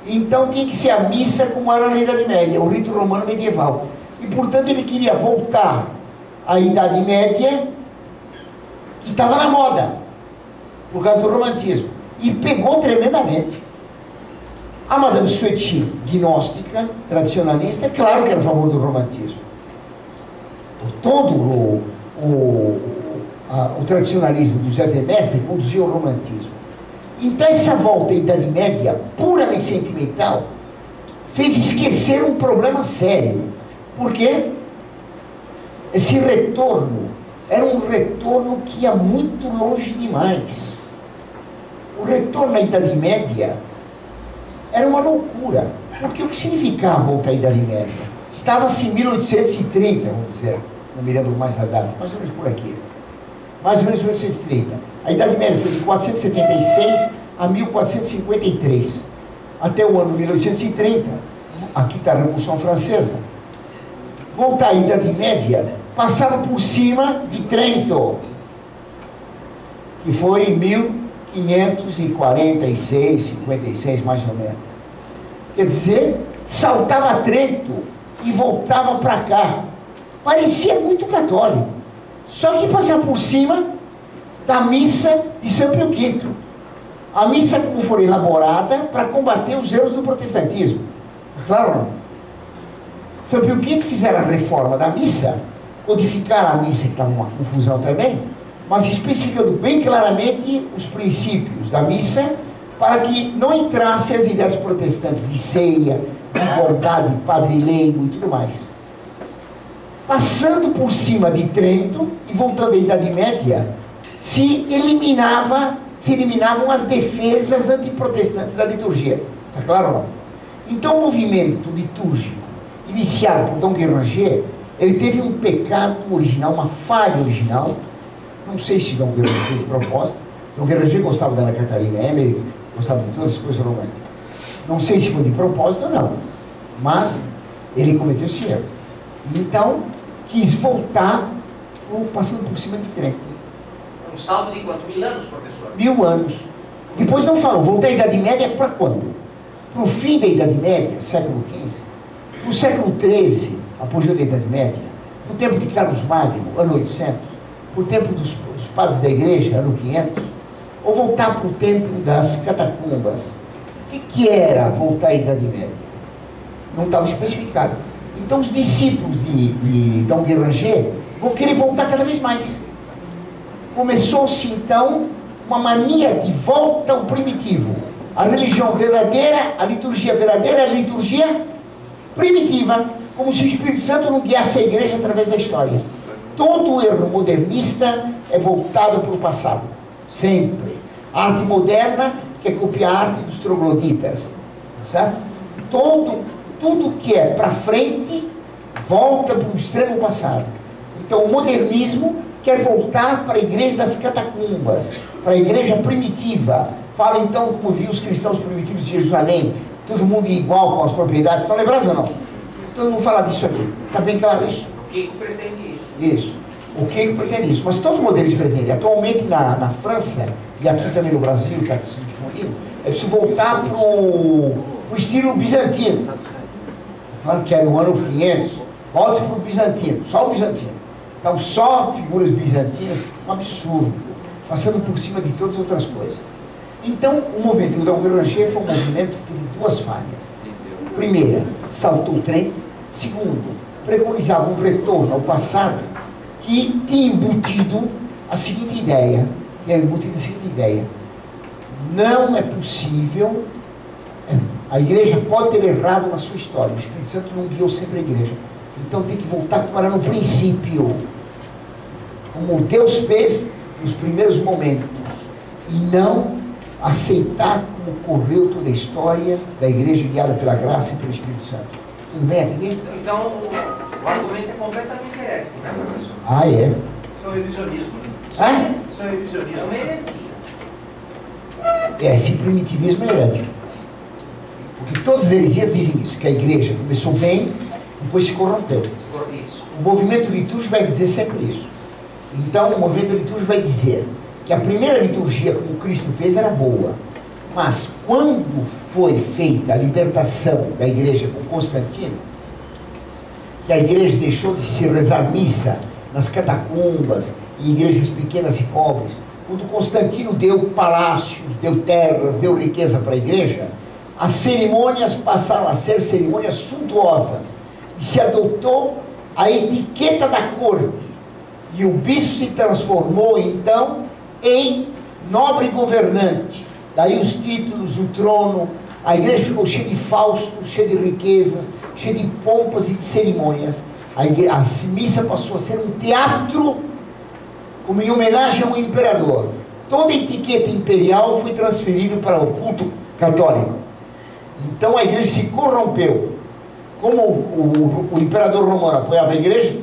Então tinha que ser a missa como era na Idade Média, o rito romano medieval. E portanto ele queria voltar à Idade Média, que estava na moda, por causa do romantismo. E pegou tremendamente. A Madame Suetina, gnóstica, tradicionalista, é claro que era a favor do romantismo. Todo o tradicionalismo do José de Maistre conduziu ao romantismo. Então essa volta à Idade Média, puramente sentimental, fez esquecer um problema sério. Porque esse retorno era um retorno que ia muito longe demais. O retorno à Idade Média era uma loucura. Porque o que significava a volta à Idade Média? Estava-se em 1830, vamos dizer, não me lembro mais a data, mais ou menos por aqui. Mais ou menos 1830. A Idade Média foi de 476 a 1453. Até o ano 1830, aqui está a Revolução Francesa. Voltar à Idade Média, passava por cima de Trento, que foi em 1546, 56 mais ou menos. Quer dizer, saltava Trento e voltava para cá. Parecia muito católico. Só que passava por cima da missa de São Pio V. A missa como foi elaborada para combater os erros do protestantismo. Claro não? São Pio V fizeram a reforma da missa, codificaram a missa, que estava uma confusão também, mas especificando bem claramente os princípios da missa, para que não entrassem as ideias protestantes de ceia, de igualdade, padre leigo e tudo mais. Passando por cima de Trento e voltando à Idade Média, se eliminavam as defesas antiprotestantes da liturgia. Está claro ou não? Então o movimento litúrgico iniciado por Dom Guéranger, ele teve um pecado original, uma falha original. Não sei se Dom Guéranger fez de propósito. Dom Guéranger gostava da Ana Catarina Emmerich, gostava de todas as coisas românticas. Não sei se foi de propósito ou não, mas ele cometeu esse erro. Então, quis voltar passando por cima de Trento. Um salto de quanto? 1000 anos, professor? 1000 anos. Depois não falou, voltar à Idade Média para quando? Para o fim da Idade Média, século XV. No século XIII, apogeu da Idade Média, no tempo de Carlos Magno, ano 800, no tempo dos padres da igreja, ano 500, ou voltar para o tempo das catacumbas. O que era voltar à Idade Média? Não estava especificado. Então os discípulos de Dom Guéranger vão querer voltar cada vez mais. Começou-se então uma mania de volta ao primitivo. A religião verdadeira, a liturgia verdadeira, a liturgia primitiva, como se o Espírito Santo não guiasse a igreja através da história. Todo o erro modernista é voltado para o passado, sempre. A arte moderna quer copiar a arte dos trogloditas, certo? Tudo que é para frente volta para o extremo passado. Então o modernismo quer voltar para a igreja das catacumbas, para a igreja primitiva. Fala então como viu os cristãos primitivos de Jerusalém, todo mundo igual com as propriedades. Estão lembrados ou não? Todo mundo fala disso aqui. Está bem claro isso? O Kiko pretende isso. Isso. O Kiko pretende isso. Mas todos os modelos pretendem. Atualmente na França, e aqui também no Brasil, que se difundindo, é preciso voltar para o estilo bizantino. Claro que é no ano 500. Volta-se para o bizantino, só o bizantino. Então, só figuras bizantinas, um absurdo. Passando por cima de todas as outras coisas. Então, o movimento do Dom Guéranger foi um movimento que teve duas falhas. Primeira, saltou o trem. Segundo, preconizava um retorno ao passado que tinha embutido a seguinte ideia. Não é possível, a igreja pode ter errado na sua história, o Espírito Santo não guiou sempre a igreja, então tem que voltar como era no princípio, como Deus fez nos primeiros momentos, e não aceitar como correu toda a história da igreja guiada pela graça e pelo Espírito Santo. Tudo bem aqui? Então, o argumento é completamente herético, né, professor? Ah, é? Isso é um revisionismo. Ah? Isso é um revisionismo. É uma heresia. Esse primitivismo é herético. Porque todas as heresias dizem isso, que a igreja começou bem, depois se corrompeu. Isso. O movimento litúrgico vai dizer sempre isso. Então, o movimento litúrgico vai dizer que a primeira liturgia, como Cristo fez, era boa. Mas, quando foi feita a libertação da igreja com Constantino, que a igreja deixou de se rezar missa nas catacumbas, em igrejas pequenas e pobres, quando Constantino deu palácios, deu terras, deu riqueza para a igreja, as cerimônias passaram a ser cerimônias suntuosas, e se adotou a etiqueta da corte, e o bispo se transformou então em nobre governante. Daí os títulos, o trono, a igreja ficou cheia de faustos, cheia de riquezas, cheia de pompas e de cerimônias. A missa passou a ser um teatro, como em homenagem ao imperador. Toda a etiqueta imperial foi transferida para o culto católico. Então a igreja se corrompeu. Como o imperador romano apoiava a igreja,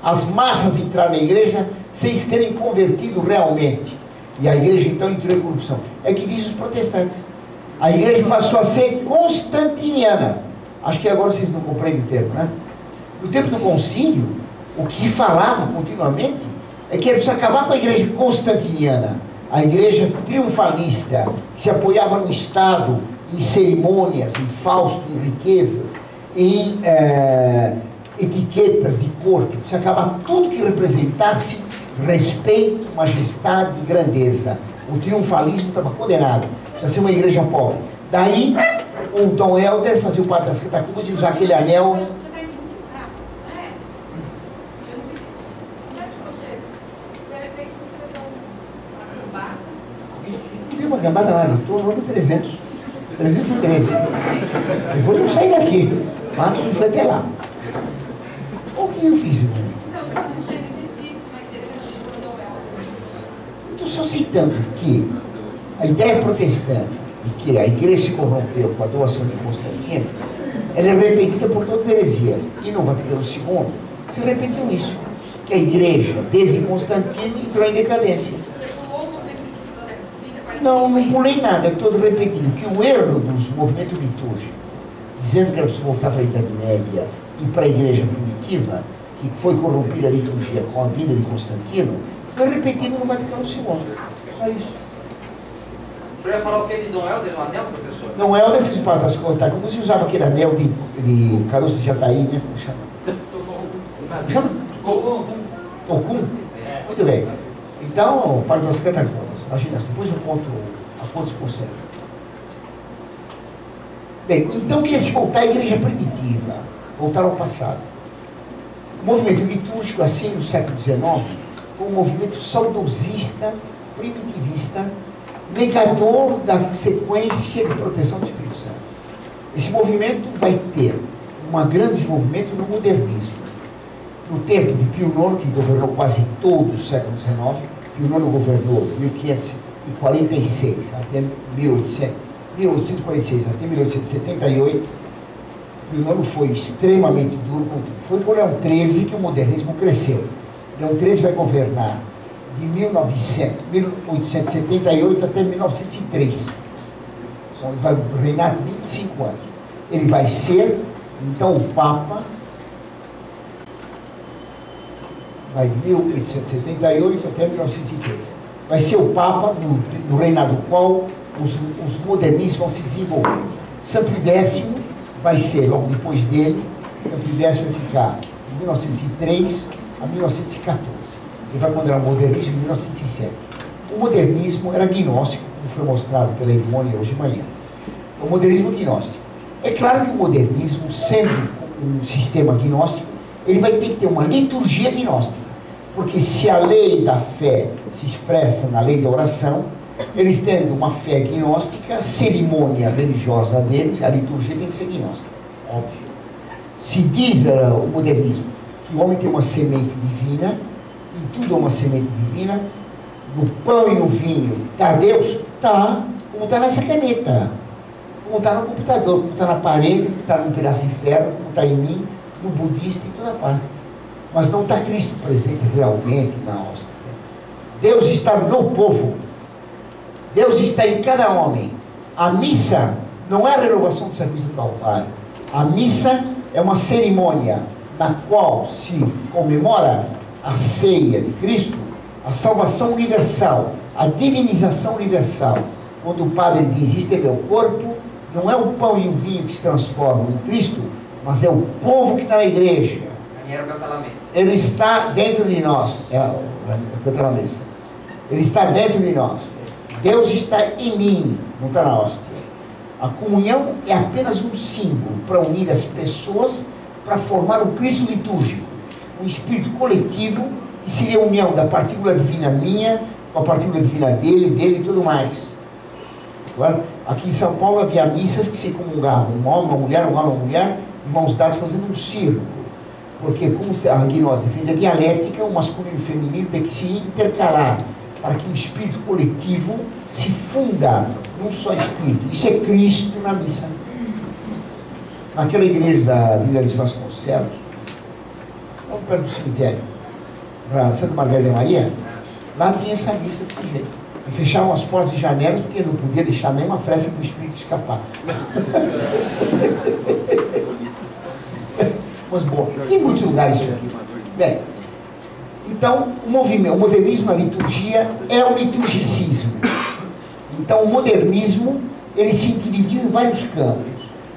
as massas entraram na igreja sem se terem convertido realmente. E a igreja então entrou em corrupção. É que diz os protestantes. A igreja passou a ser constantiniana. Acho que agora vocês não compreendem o termo, né? No tempo do concílio, o que se falava continuamente é que era preciso acabar com a igreja constantiniana, a igreja triunfalista, que se apoiava no Estado, em cerimônias, em fausto, em riquezas, em etiquetas de corte. Precisa acabar tudo que representasse respeito, majestade e grandeza. O triunfalismo estava condenado. Precisa ser uma igreja pobre. Daí, o Dom Helder fazia o padre das catacumbas e usar aquele anel. Uma gambada lá, eu estou no ano 313. Depois eu saí daqui, mas não foi até lá. O que eu fiz? Eu estou só citando que a ideia protestante de que a igreja se corrompeu com a doação de Constantino, ela é repetida por todas as heresias. E no Vaticano II se repetiu isso, que a igreja, desde Constantino, entrou em decadência. Não pulei nada, eu estou repetindo que o erro dos movimentos litúrgicos, dizendo que era preciso voltar para a Idade Média e para a igreja primitiva, que foi corrompida a liturgia com a vida de Constantino, foi repetido no Vaticano II. Só isso. O senhor ia falar o que de Dom Helder, o anel, professor? Dom Helder fez parte das contas. Como se usava aquele anel de caroço de jataí, né? Como chama? Chama? Tocum? Muito bem. Então, parte das catacombas. Imagina, depois eu conto a quantos por cento. Bem, então queria se voltar à igreja primitiva, voltar ao passado. O movimento litúrgico, assim, no século XIX, foi um movimento saudosista, primitivista, negador da sequência de proteção do Espírito Santo. Esse movimento vai ter um grande desenvolvimento no modernismo. No tempo de Pio IX, que governou quase todo o século XIX, Pio IX governou de 1546 até 1846 até 1878, Pio IX foi extremamente duro. Foi com Leão XIII que o modernismo cresceu. Leão XIII vai governar de 1878 até 1903. Então, ele vai reinar 25 anos. Ele vai ser, então, o Papa, vai de 1878 até 1903. Vai ser o Papa, no reinado do qual os modernistas vão se desenvolver. São Pio X vai ser, logo depois dele, São Pio X vai ficar de 1903 a 1914. Ele vai condenar o modernismo em 1907. O modernismo era gnóstico, como foi mostrado pela Edmônia hoje de manhã. O modernismo gnóstico. É claro que o modernismo, sempre um sistema gnóstico, ele vai ter que ter uma liturgia gnóstica. Porque se a lei da fé se expressa na lei da oração, eles tendo uma fé gnóstica, a cerimônia religiosa deles, a liturgia tem que ser gnóstica, óbvio. Se diz o modernismo que o homem tem uma semente divina, e tudo é uma semente divina, no pão e no vinho, está Deus? Está, como está nessa caneta, como está no computador, como está na parede, como está num pedaço de ferro, como está em mim, no budista, em toda parte. Mas não está Cristo presente realmente na hóstia. Deus está no povo. Deus está em cada homem. A missa não é a renovação do serviço do Calvário. A missa é uma cerimônia na qual se comemora a ceia de Cristo, a salvação universal, a divinização universal. Quando o Padre diz, isto é meu corpo, não é o pão e o vinho que se transformam em Cristo, mas é o povo que está na igreja. Ele está dentro de nós. Ele está dentro de nós. Deus está em mim, não está na hóstia. A comunhão é apenas um símbolo para unir as pessoas para formar o Cristo litúrgico, um espírito coletivo que seria a união da partícula divina minha com a partícula divina dele e tudo mais. Agora, aqui em São Paulo havia missas que se comungavam, um homem, uma mulher, mãos dadas fazendo um círculo. Porque, como a gnose defende a dialética, o masculino e o feminino tem que se intercalar para que o espírito coletivo se funda num só espírito. Isso é Cristo na missa. Naquela igreja da Vila de Vasconcelos, lá perto do cemitério, para Santa Margarida Maria, lá tinha essa missa desse jeito. E fechavam as portas e janelas porque não podia deixar nenhuma fresta para o espírito escapar. Mas bom, tem muitos lugares isso aqui. Bem, então, o modernismo na liturgia é o liturgicismo. Então, o modernismo, ele se dividiu em vários campos.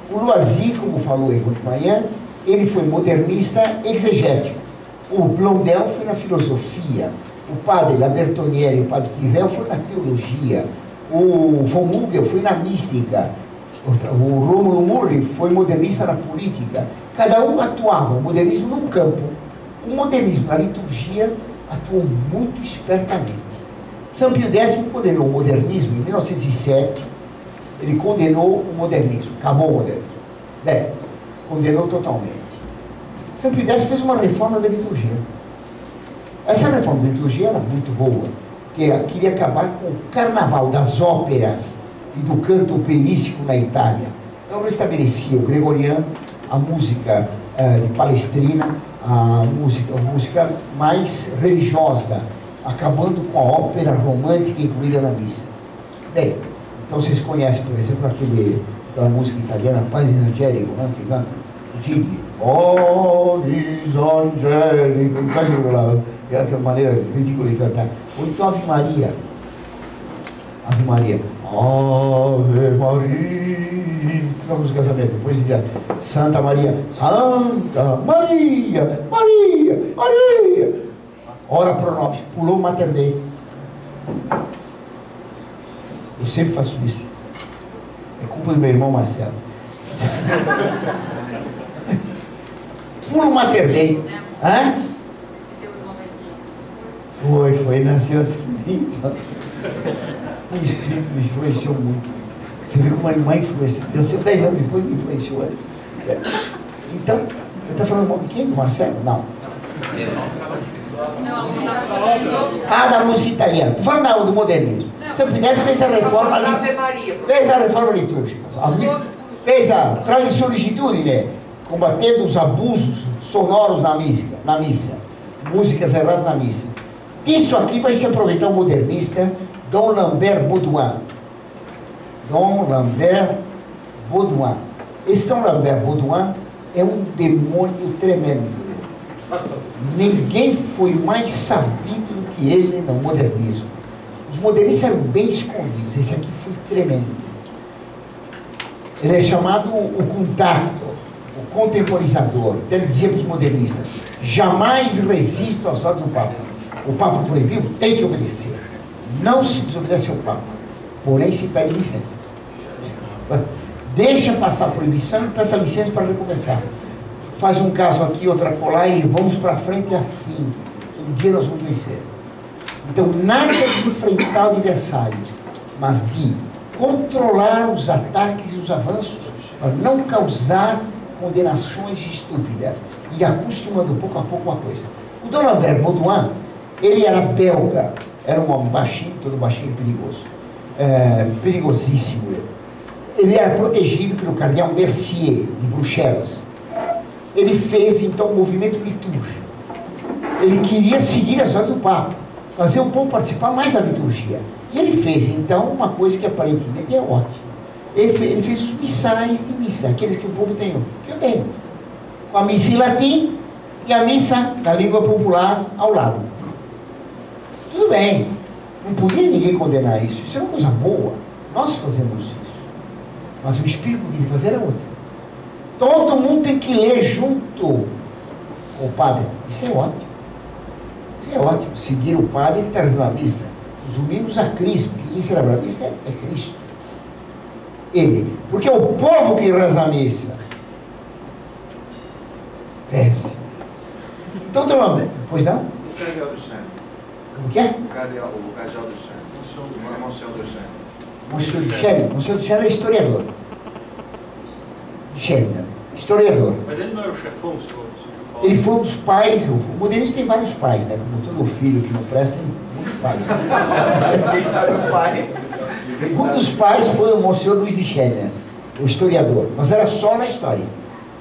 O Loisy, como falou Ivo de manhã, ele foi modernista exegético. O Blondel foi na filosofia. O padre Labertonieri, o padre Tirel foi na teologia. O von Mugel foi na mística. O Rômulo Murri foi modernista na política. Cada um atuava, o modernismo num campo. O modernismo na liturgia atuou muito espertamente. São Pio X condenou o modernismo em 1907. Ele condenou o modernismo, acabou o modernismo. Bem, condenou totalmente. São Pio X fez uma reforma da liturgia. Essa reforma da liturgia era muito boa, porque queria acabar com o carnaval das óperas e do canto operístico na Itália. Então restabelecia o gregoriano, a música de Palestrina, a música mais religiosa, acabando com a ópera romântica incluída na missa. Bem, então vocês conhecem, por exemplo, aquela música italiana, Panis Angelico, né, que canta Gigi, Panis Angelico, aquela maneira ridícula de cantar. Ou então Ave Maria. Ave Maria. Ave Maria. Vamos casamento. Depois de Santa Maria. Santa Maria. Maria. Maria. Ora pronomes. Pulou o Mater Dei. Eu sempre faço isso. É culpa do meu irmão Marcelo. Pula o Mater Dei. Hã? Foi, nasceu assim. O espírito me influenciou muito. Você viu como a irmã influenciou? Nasceu 10 anos depois, me influenciou antes. Então, eu estou falando mal de quem? Do Marcelo? Não. Da música italiana. Estou falando do modernismo. Se eu pudesse, fez a reforma litúrgica. Fez a tradicionalidade, combatendo os abusos sonoros na missa. Músicas erradas na missa. Isso aqui vai se aproveitar o modernista Dom Lambert Baudouin. Dom Lambert Baudouin. Esse Dom Lambert Baudouin é um demônio tremendo. Ninguém foi mais sabido do que ele no modernismo. Os modernistas eram bem escondidos. Esse aqui foi tremendo. Ele é chamado o contacto, o contemporizador. Ele dizia para os modernistas: jamais resisto às ordens do Papa. O Papa proibiu, tem que obedecer. Não se desobedece ao Papa, porém se pede licença. Deixa passar a proibição e peça licença para recomeçar. Faz um caso aqui, outro acolá e vamos para frente assim. Um dia nós vamos vencer. Então, nada de enfrentar o adversário, mas de controlar os ataques e os avanços para não causar condenações estúpidas e acostumando pouco a pouco uma coisa. O Dom Lambert Baudouin, ele era belga, era um homem baixinho, todo baixinho, perigoso, perigosíssimo. Ele era protegido pelo cardeal Mercier, de Bruxelas. Ele fez então um movimento litúrgico. Ele queria seguir as ordens do Papa, fazer o povo participar mais da liturgia. E ele fez então uma coisa que aparentemente é ótima. Ele fez os missais de missa, aqueles que o povo tem, que eu tenho. Com a missa em latim e a missa na língua popular ao lado. Tudo bem, não podia ninguém condenar isso. Isso é uma coisa boa. Nós fazemos isso. Mas o Espírito que queria fazer era outro. Todo mundo tem que ler junto com o padre. Isso é ótimo. Isso é ótimo. Seguir o padre que está rezando a missa. Os unimos a Cristo. Quem celebra a missa é Cristo. Ele. Porque é o povo que reza a missa. Péssimo. Então, pois não? O cardeal do Chão. Como que é? O cardeal do Chão. Monsenhor do Chão. Monsenhor do Chão. Monsenhor do Chão é historiador. Chão. Historiador. Mas ele não era o chefão, senhor? Ele foi um dos pais. O modernismo tem vários pais, né? Como todo filho que não presta, tem muitos pais. Quem sabe o pai? Um dos pais foi o Monsenhor Luiz de Schenner, o historiador. Mas era só na história.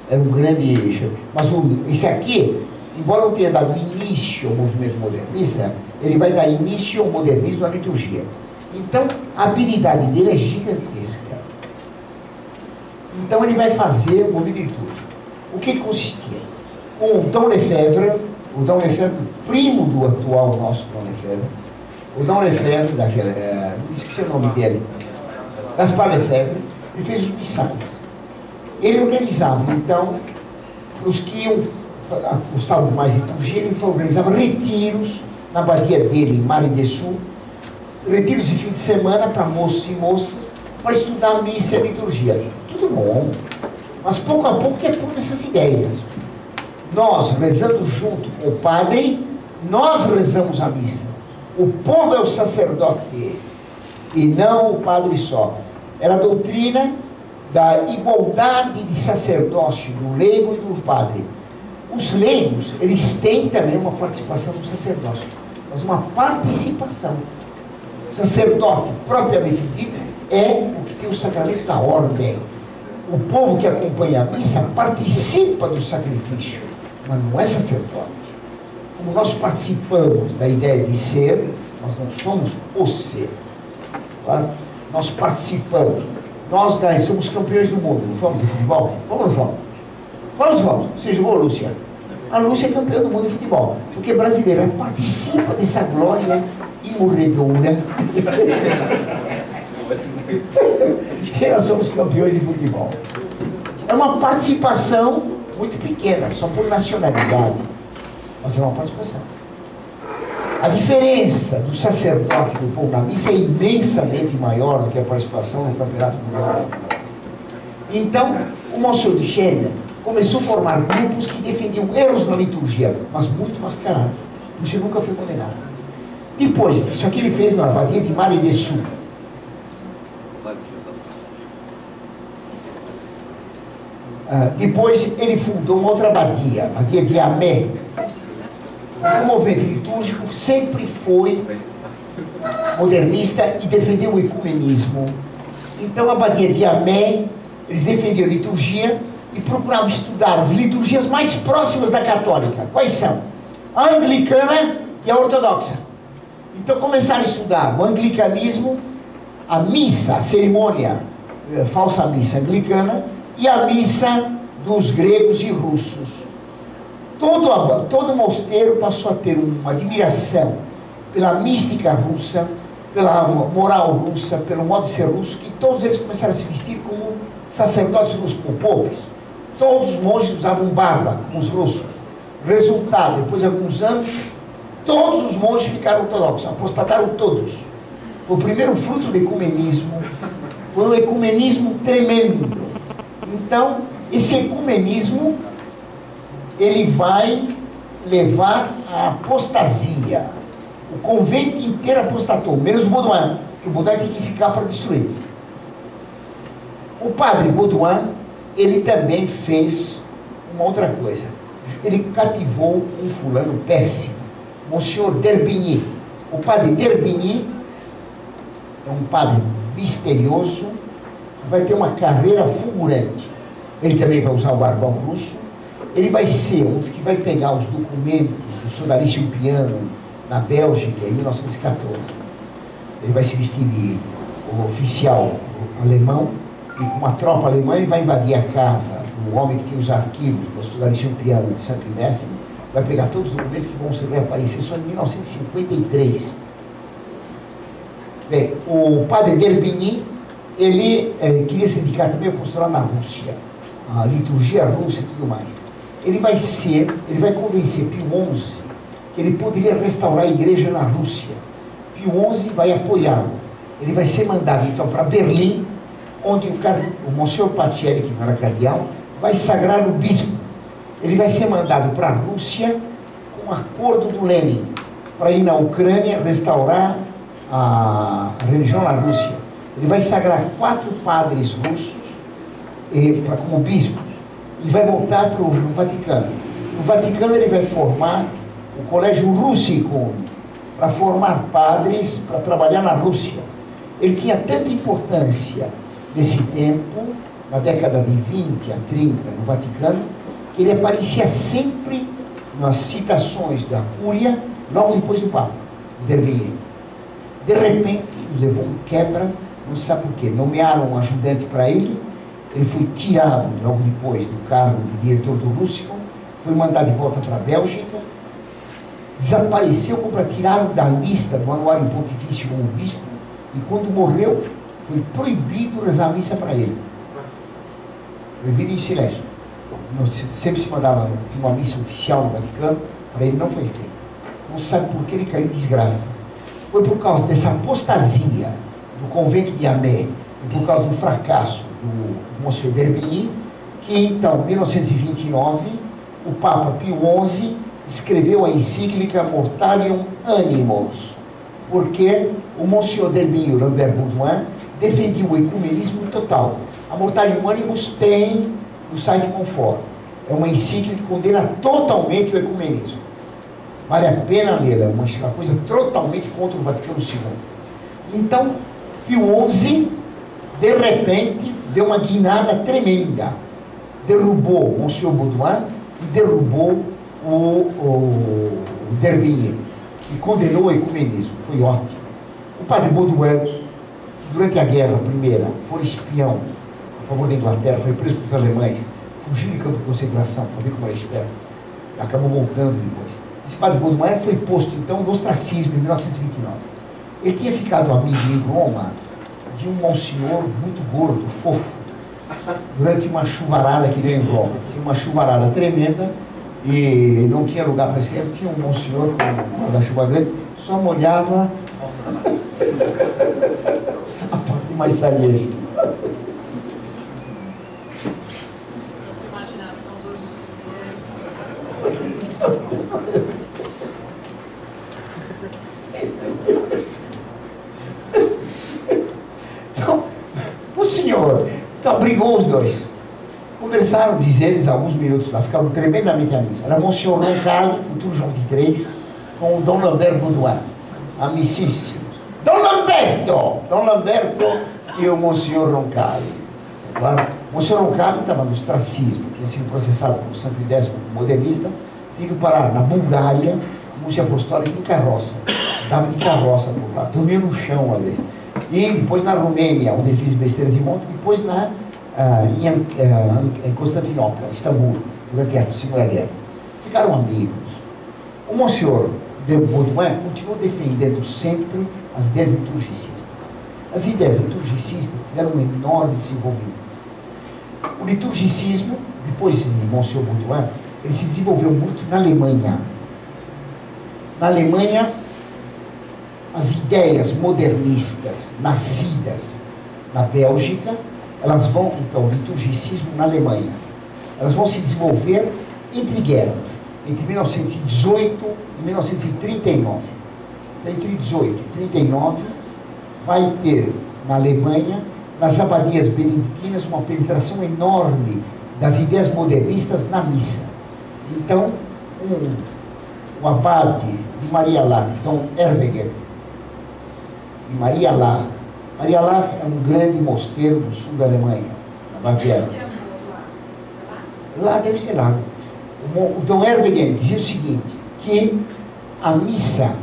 Era um grande. Mas esse aqui, embora não tenha dado início ao movimento modernista, ele vai dar início ao modernismo na liturgia. Então, a habilidade dele é gigantesca. Então, ele vai fazer o movimento litúrgico. O que consistia? O Dom Lefebvre, primo do atual nosso Dom Lefebvre, o Dom Lefebvre, esqueci o nome dele, Gaspar Lefebvre, ele fez os missais. Ele organizava, então, os que gostavam mais de liturgia, ele organizava retiros na abadia dele, em Marais de Sul, retiros de fim de semana para moços e moças, para estudar missa e liturgia. Tudo bom, mas pouco a pouco é por essas ideias. Nós, rezando junto com o padre, nós rezamos a missa. O povo é o sacerdote e não o padre só. Era a doutrina da igualdade de sacerdócio do leigo e do padre. Os leigos, eles têm também uma participação no sacerdócio, mas uma participação. O sacerdote, propriamente dito, é o que tem o sacramento da ordem. O povo que acompanha a missa participa do sacrifício, mas não é sacerdote. Como nós participamos da ideia de ser, nós não somos o ser. Claro? Nós participamos. Nós somos campeões do mundo. Não vamos de futebol? Vamos ou não vamos? Vamos. Você jogou, Lúcia? A Lúcia é campeã do mundo de futebol. Porque brasileira participa dessa glória imorredora. E nós somos campeões de futebol. É uma participação muito pequena, só por nacionalidade. Mas é uma participação. A diferença do sacerdote do povo na missa é imensamente maior do que a participação no campeonato mundial. Então, o Monsenhor de Schengen começou a formar grupos que defendiam erros na liturgia, mas muito mascarados. Isso nunca foi condenado. Depois, isso aqui ele fez na abadia de Mare de Sul. Depois ele fundou uma outra abadia, a abadia de Amé. O movimento litúrgico sempre foi modernista e defendeu o ecumenismo. Então a abadia de Amé, eles defendiam a liturgia e procuravam estudar as liturgias mais próximas da católica. Quais são? A anglicana e a ortodoxa. Então começaram a estudar o anglicanismo, a missa, a cerimônia, falsa missa anglicana, e a missa dos gregos e russos. Todo mosteiro passou a ter uma admiração pela mística russa, pela moral russa, pelo modo de ser russo, que todos eles começaram a se vestir como sacerdotes russos, como pobres. Todos os monges usavam barba, como os russos. Resultado, depois de alguns anos, todos os monges ficaram ortodoxos, apostataram todos. Foi o primeiro fruto do ecumenismo, foi um ecumenismo tremendo. Então, esse ecumenismo, ele vai levar à apostasia. O convento inteiro apostatou, menos o Baudouin, que o Baudouin tem que ficar para destruir. O padre Baudouin, ele também fez uma outra coisa. Ele cativou um fulano péssimo, Monsenhor d'Herbigny. O padre d'Herbigny é um padre misterioso, vai ter uma carreira fulgurante. Ele também vai usar o barbão russo. Ele vai ser um dos que vai pegar os documentos do Sodalício Piano na Bélgica em 1914. Ele vai se vestir de oficial alemão e com uma tropa alemã ele vai invadir a casa do homem que tinha os arquivos do Sodalício Piano de Santo Inácio, vai pegar todos os documentos que vão se reaparecer só em 1953. Bem, o padre d'Herbigny, ele queria se dedicar também ao apostolado na Rússia, a liturgia russa e tudo mais. Ele vai convencer Pio XI que ele poderia restaurar a igreja na Rússia. Pio XI vai apoiá-lo. Ele vai ser mandado então para Berlim, onde o Monsenhor Patieri, que não era cardeal, vai sagrar o bispo. Ele vai ser mandado para a Rússia com um acordo do Lenin, para ir na Ucrânia restaurar a religião na Rússia. Ele vai sagrar 4 padres russos como bispos e vai voltar para o Vaticano. No Vaticano ele vai formar o Colégio Russicum, para formar padres para trabalhar na Rússia. Ele tinha tanta importância nesse tempo, na década de 20 a 30, no Vaticano, que ele aparecia sempre nas citações da Cúria, logo depois do Papa, d'Herbigny. De repente, levou um quebra, não se sabe por quê. Nomearam um ajudante para ele, ele foi tirado logo depois do cargo de diretor do Russicum, foi mandado de volta para a Bélgica, desapareceu para tirá-lo da lista do Anuário Pontifício como bispo, e quando morreu, foi proibido rezar a missa para ele. Proibido em silêncio. Sempre se mandava uma missa oficial no Vaticano, para ele não foi feito. Não se sabe por que ele caiu em desgraça. Foi por causa dessa apostasia do convento de Amé, e por causa do fracasso do Monsenhor d'Herbigny, que então, em 1929, o Papa Pio XI escreveu a encíclica Mortalium Animos, porque o Monsenhor d'Herbigny e o Lambert Baudouin defendiam o ecumenismo total. A Mortalium Animus tem no site Monfort. É uma encíclica que condena totalmente o ecumenismo. Vale a pena ler, é uma coisa totalmente contra o Vaticano II. Então, Pio XI, de repente, deu uma guinada tremenda. Derrubou o Monsenhor Baudouin e derrubou o d'Herbigny, e condenou o ecumenismo. Foi ótimo. O padre Baudouin, que durante a guerra primeira foi espião a favor da Inglaterra, foi preso pelos alemães, fugiu de campo de concentração, para ver como era esperto, acabou voltando depois. Esse padre Baudouin foi posto então no ostracismo em 1929. Ele tinha ficado amigo em Roma de um monsenhor muito gordo, fofo, durante uma chuvarada que veio em Roma. Tinha uma chuvarada tremenda e não tinha lugar para escrever. Tinha um monsenhor com a chuva grande, só molhava a parte mais saliente. Imaginação dos Então, o senhor brigou os dois. Conversaram, diz eles, alguns minutos lá, ficaram tremendamente amigos. Era Monsenhor Roncalli, futuro João XXIII, com o Dom Lamberto Baudouin, amicíssimo. Dom Lamberto e o Monsenhor Roncalli. Claro, o Monsenhor Roncalli estava no ostracismo, tinha sido processado por Santo X modernista, indo parar na Bulgária, música apostólica em carroça. Estava de carroça por lá, dormia no chão ali. E depois na Romênia, onde ele fez besteiras de monte, depois em Constantinopla, Istambul, durante a Segunda Guerra. Ficaram amigos. O Monsenhor de Baudouin continuou defendendo sempre as ideias liturgicistas. As ideias liturgicistas tiveram um enorme desenvolvimento. O liturgicismo, depois de Monsenhor Baudouin, ele se desenvolveu muito na Alemanha. Na Alemanha, as ideias modernistas nascidas na Bélgica, elas vão, então, o liturgicismo na Alemanha, elas vão se desenvolver entre guerras, entre 1918 e 1939. Entre 18 e 39, vai ter na Alemanha, nas abadias beneditinas, uma penetração enorme das ideias modernistas na missa. Então, o abade de Maria Laach, Dom Erweger, de Maria Laach. Maria Laach é um grande mosteiro do sul da Alemanha, na Baviera. Lá deve ser lá. O Dom Erweger dizia o seguinte, que a missa,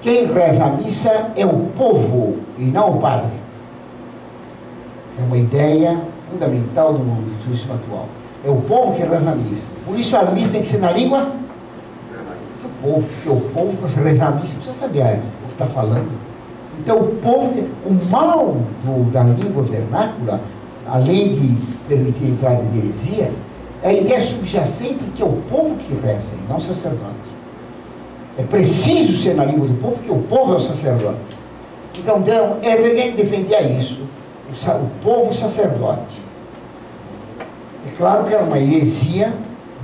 quem reza a missa é o povo e não o padre. É uma ideia fundamental do liturgismo atual. É o povo que reza a missa. Por isso a missa tem que ser na língua do povo, porque o povo, para você rezar a missa, precisa saber o que está falando. Então o povo, o mal da língua vernácula, além de permitir a entrada de heresias, é a ideia subjacente que é o povo que reza, e não o sacerdote. É preciso ser na língua do povo, porque o povo é o sacerdote. Então, Erweger defendia isso, o povo e o sacerdote. É claro que era uma heresia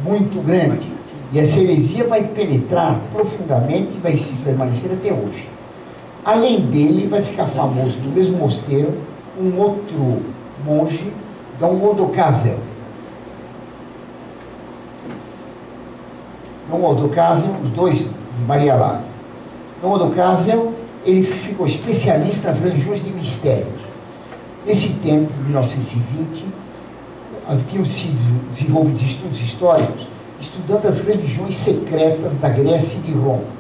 muito grande, e essa heresia vai penetrar profundamente e vai se permanecer até hoje. Além dele, vai ficar famoso no mesmo mosteiro um outro monge, Dom Odokazel. Dom Odokazel, os dois de Maria Laach. Dom Odokazel, ele ficou especialista nas religiões de mistérios. Nesse tempo, em 1920, haviam sido desenvolvidos estudos históricos estudando as religiões secretas da Grécia e de Roma.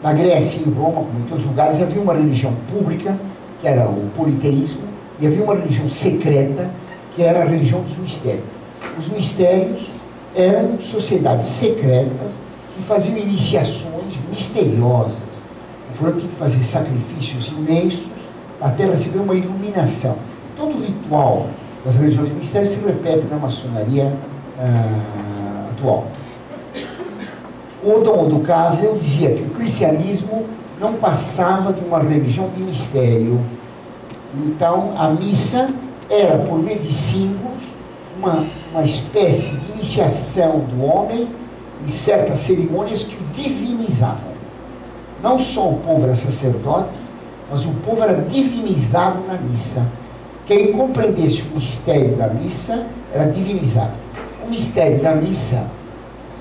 Na Grécia e em Roma, como em todos os lugares, havia uma religião pública, que era o politeísmo, e havia uma religião secreta, que era a religião dos mistérios. Os mistérios eram sociedades secretas que faziam iniciações misteriosas. O fulano tinha que fazer sacrifícios imensos até receber uma iluminação. Todo o ritual das religiões de mistérios se repete na maçonaria atual. O Dom Odokazel dizia que o cristianismo não passava de uma religião de mistério. Então, a missa era, por meio de símbolos, uma espécie de iniciação do homem em certas cerimônias que o divinizavam. Não só o povo era sacerdote, mas o povo era divinizado na missa. Quem compreendesse o mistério da missa era divinizado. O mistério da missa,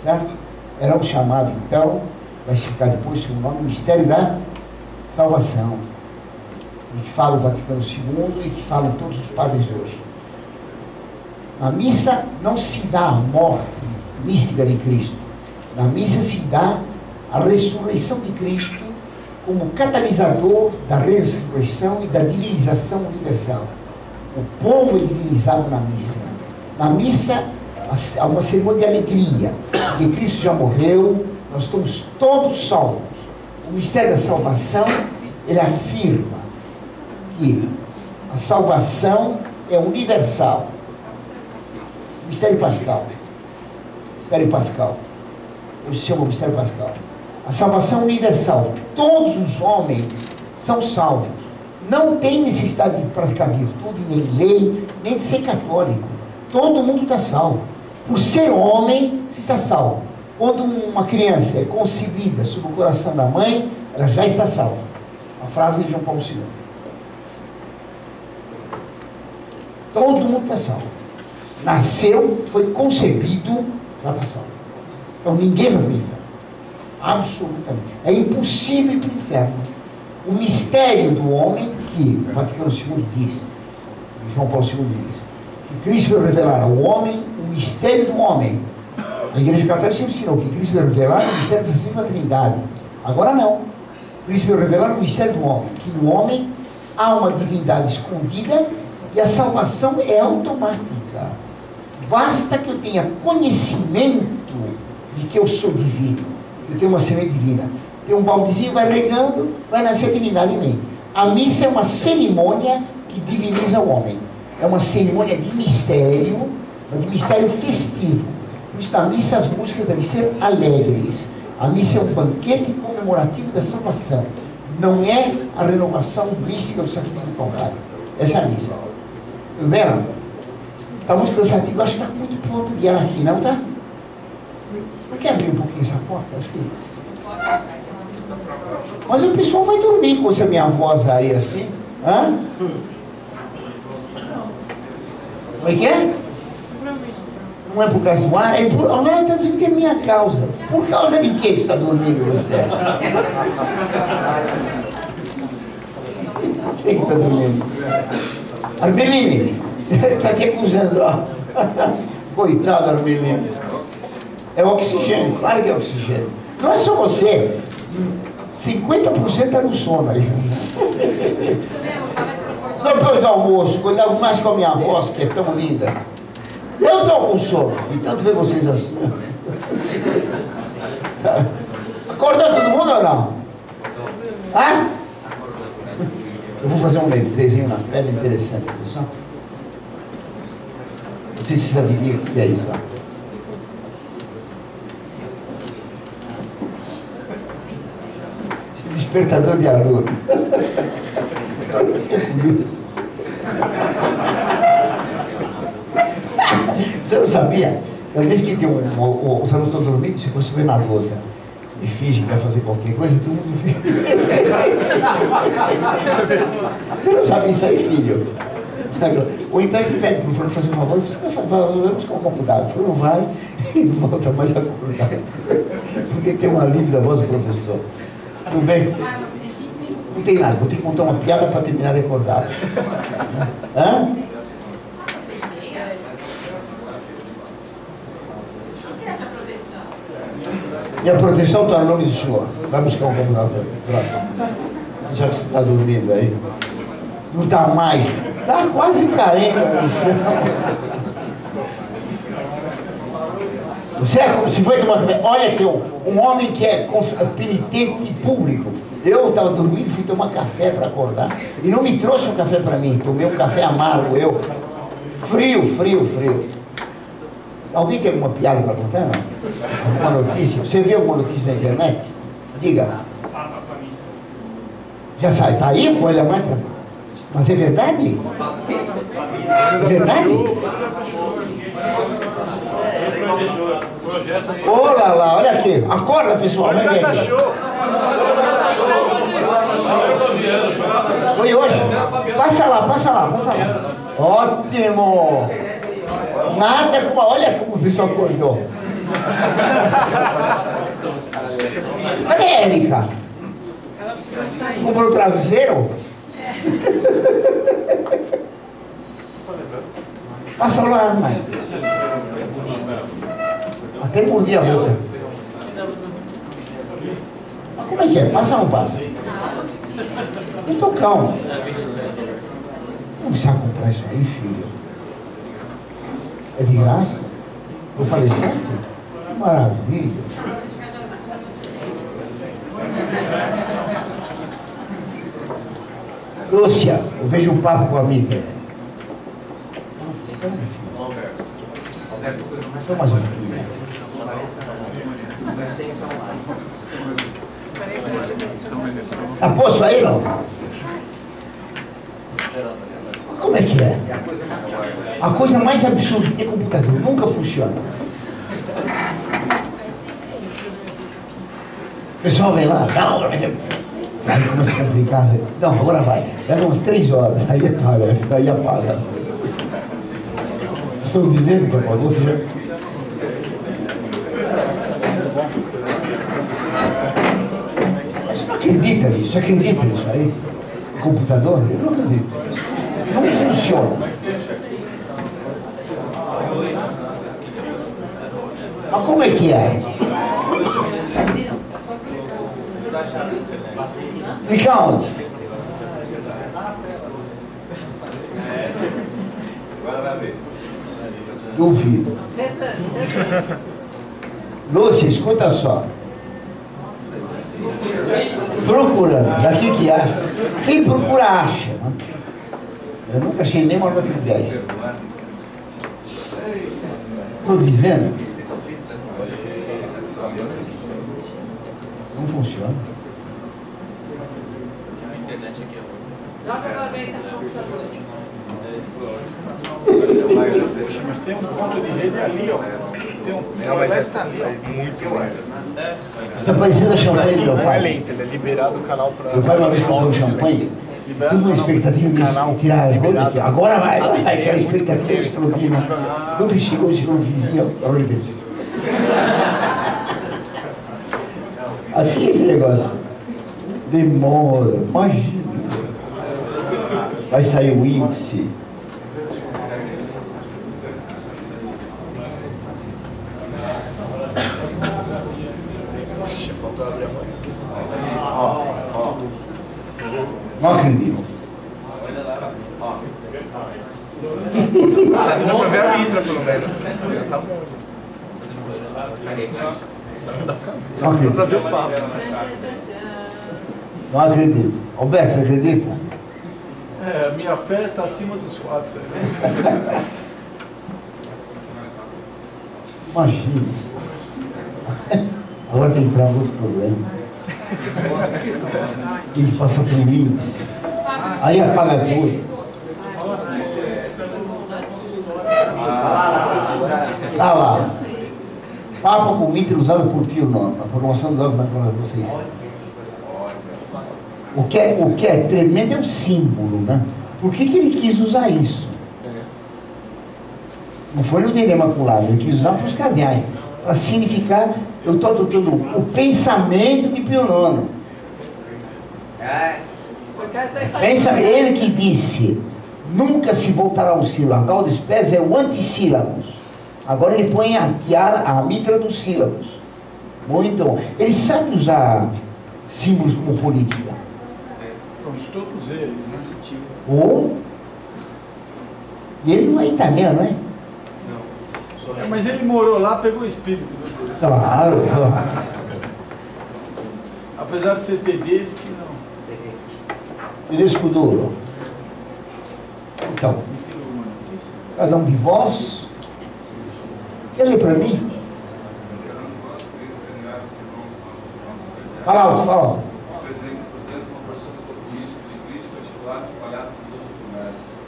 certo? Era o chamado, então, vai ficar depois com o nome Mistério da Salvação, e que fala o Vaticano II e que falam todos os padres hoje. Na missa não se dá a morte mística de Cristo. Na missa se dá a ressurreição de Cristo como catalisador da ressurreição e da divinização universal. O povo é divinizado na missa. Na missa há uma cerimônia de alegria, porque Cristo já morreu, nós estamos todos salvos. O mistério da salvação, ele afirma que A salvação é universal. Mistério pascal. Mistério pascal. Hoje se chama mistério pascal. A salvação universal. Todos os homens são salvos. Não tem necessidade de praticar virtude, nem lei, nem de ser católico. Todo mundo está salvo. Por ser homem, se está salvo. Quando uma criança é concebida sob o coração da mãe, ela já está salva. A frase de João Paulo II. Todo mundo está salvo. Nasceu, foi concebido, já está salvo. Então ninguém vai para o inferno. Absolutamente. É impossível ir para o inferno. O mistério do homem, que o Vaticano II diz, João Paulo II diz, que Cristo veio revelar ao homem o mistério do homem. A Igreja Católica sempre ensinou que Cristo veio revelar o mistério da Santíssima Trindade. Agora não. Cristo veio revelar o mistério do homem, que no homem há uma divindade escondida e a salvação é automática. Basta que eu tenha conhecimento de que eu sou divino, eu tenho uma semente divina. Tem um baldezinho, vai regando, vai nascer a divindade em mim. A missa é uma cerimônia que diviniza o homem. É uma cerimônia de mistério festivo. Por isso, na missa, as músicas devem ser alegres. A missa é um banquete comemorativo da salvação. Não é a renovação mística do sacrifício do Calvário. Essa é a missa. Tudo bem? Está muito cansativo. Acho que está muito ponto de ar aqui, não está? Mas quer abrir um pouquinho essa porta? Acho que... Mas o pessoal vai dormir com essa minha voz aí assim. Hã? Como é que é? Não é por causa do ar? É por... Não, está dizendo que é minha causa. Por causa de que está dormindo você? Quem está dormindo? Arbeline. Está aqui acusando, ó. Coitado, Arbeline. É oxigênio, claro que é oxigênio. Não é só você. 50% está no sono aí. Depois do almoço, quando eu mais com a minha voz, que é tão linda, eu estou com sono. E tanto ver vocês assim. Acordou todo mundo ou não? Hã? Eu vou fazer um desenho na pedra interessante. Não sei se vocês sabiam o que é isso. Despertador de aluno. Você não sabia? Às vezes que tem os alunos estão dormindo, se você vê na louça e finge que vai fazer qualquer coisa, todo mundo fica. Você não sabe isso aí, filho? Ou então ele pede para o professor fazer uma voz, vamos com cuidado, o não vai e volta mais acordado. Porque tem um alívio da voz do professor. Tudo bem? Não tem nada, vou ter que contar uma piada para terminar de acordar. Hã? E a proteção está no nome do Senhor. Vai buscar um computador. Já que você está dormindo aí. Não está mais. Está quase caindo. Você é como se foi tomar. Olha aqui, um homem que é penitente público. Eu estava dormindo, fui tomar café para acordar. E não me trouxe um café para mim. Tomei um café amargo, eu. Frio. Alguém tem alguma piada para contar? Não? Alguma notícia? Você viu alguma notícia na internet? Diga. Já sai, está aí com ele a mais. Mas é verdade? É verdade? Olha lá, olha aqui. Acorda, pessoal. Olha o Data Show. Foi hoje. Passa lá. Ótimo. Nada como... Olha como o pessoal acordou. Cadê a Érica? Comprou o travesseiro? Passa lá, mãe. Até mordi a boca. Mas como é que é? Passa ou não passa? Eu tô calmo. Não precisa comprar isso aí, filho. É de graça? Vou palestrante? Que maravilha. Lúcia, eu vejo um papo com a Mita. Só mais um pouquinho. Tá posto aí, não? Como é que é? A coisa mais absurda que tem computador nunca funciona. O pessoal vem lá, calma, aí começa a complicar. Não, agora vai. Leva umas 3 horas, aí apaga. Estou dizendo que apagou, né? Você não acredita nisso? Você acredita nisso aí? Computador? Eu não acredito. Não funciona. Mas como é que é? Fica onde? Duvido. Lúcia, escuta só. Procurando, daqui que acha. Quem procura acha. Eu nunca achei nenhuma nota de 10. Estou dizendo. Não funciona. Joga na vez no computador. Poxa, mas tem um ponto de rede ali, ó. Tem um. Não, mas está ali, ó. muito lento. Você está parecendo a champanhe do meu Não é pai. lento, ele é liberado o canal para. Meu pai uma vez comprou champanhe. Tive uma expectativa de tirar a roda aqui. Agora vai, aquela expectativa explodiu. Quando chegou no vizinho, olha isso. Assim é esse negócio. Demora, imagina. Vai sair o índice. Não acredito. Dá pra ver a Mitra, pelo menos. Tá bom. Não acredito. Dá pra ver o papo. Não acredito. Alberto, você acredita? É, minha fé está acima dos fatos. Imagina. Agora tem que entrar um outro problema. Tem que passar por um índice. Aí apaga tudo. Tá lá. Papa com Mitra usado por Pio IX. A programação do na prova de vocês. O que é tremendo é o símbolo, né? Por que ele quis usar isso? Não foi no dele imaculado, ele quis usar para os cardeais. Para significar, eu estou adotando o pensamento de Pio IX. Pensa ele que disse, nunca se voltará ao sílabo. A cauda dos pés é o antissílabos. Agora ele põe a tiara, a mitra dos sílabos. Muito bom. Ele sabe usar símbolos como política. Isso todos eles, né? Ou e ele não é italiano, né? É, mas ele morou lá, pegou o espírito. Né? Claro. Apesar de ser Tedeschi, não. Tedesco duro. Então, cada um de vós, quer ler para mim? Fala alto, fala alto.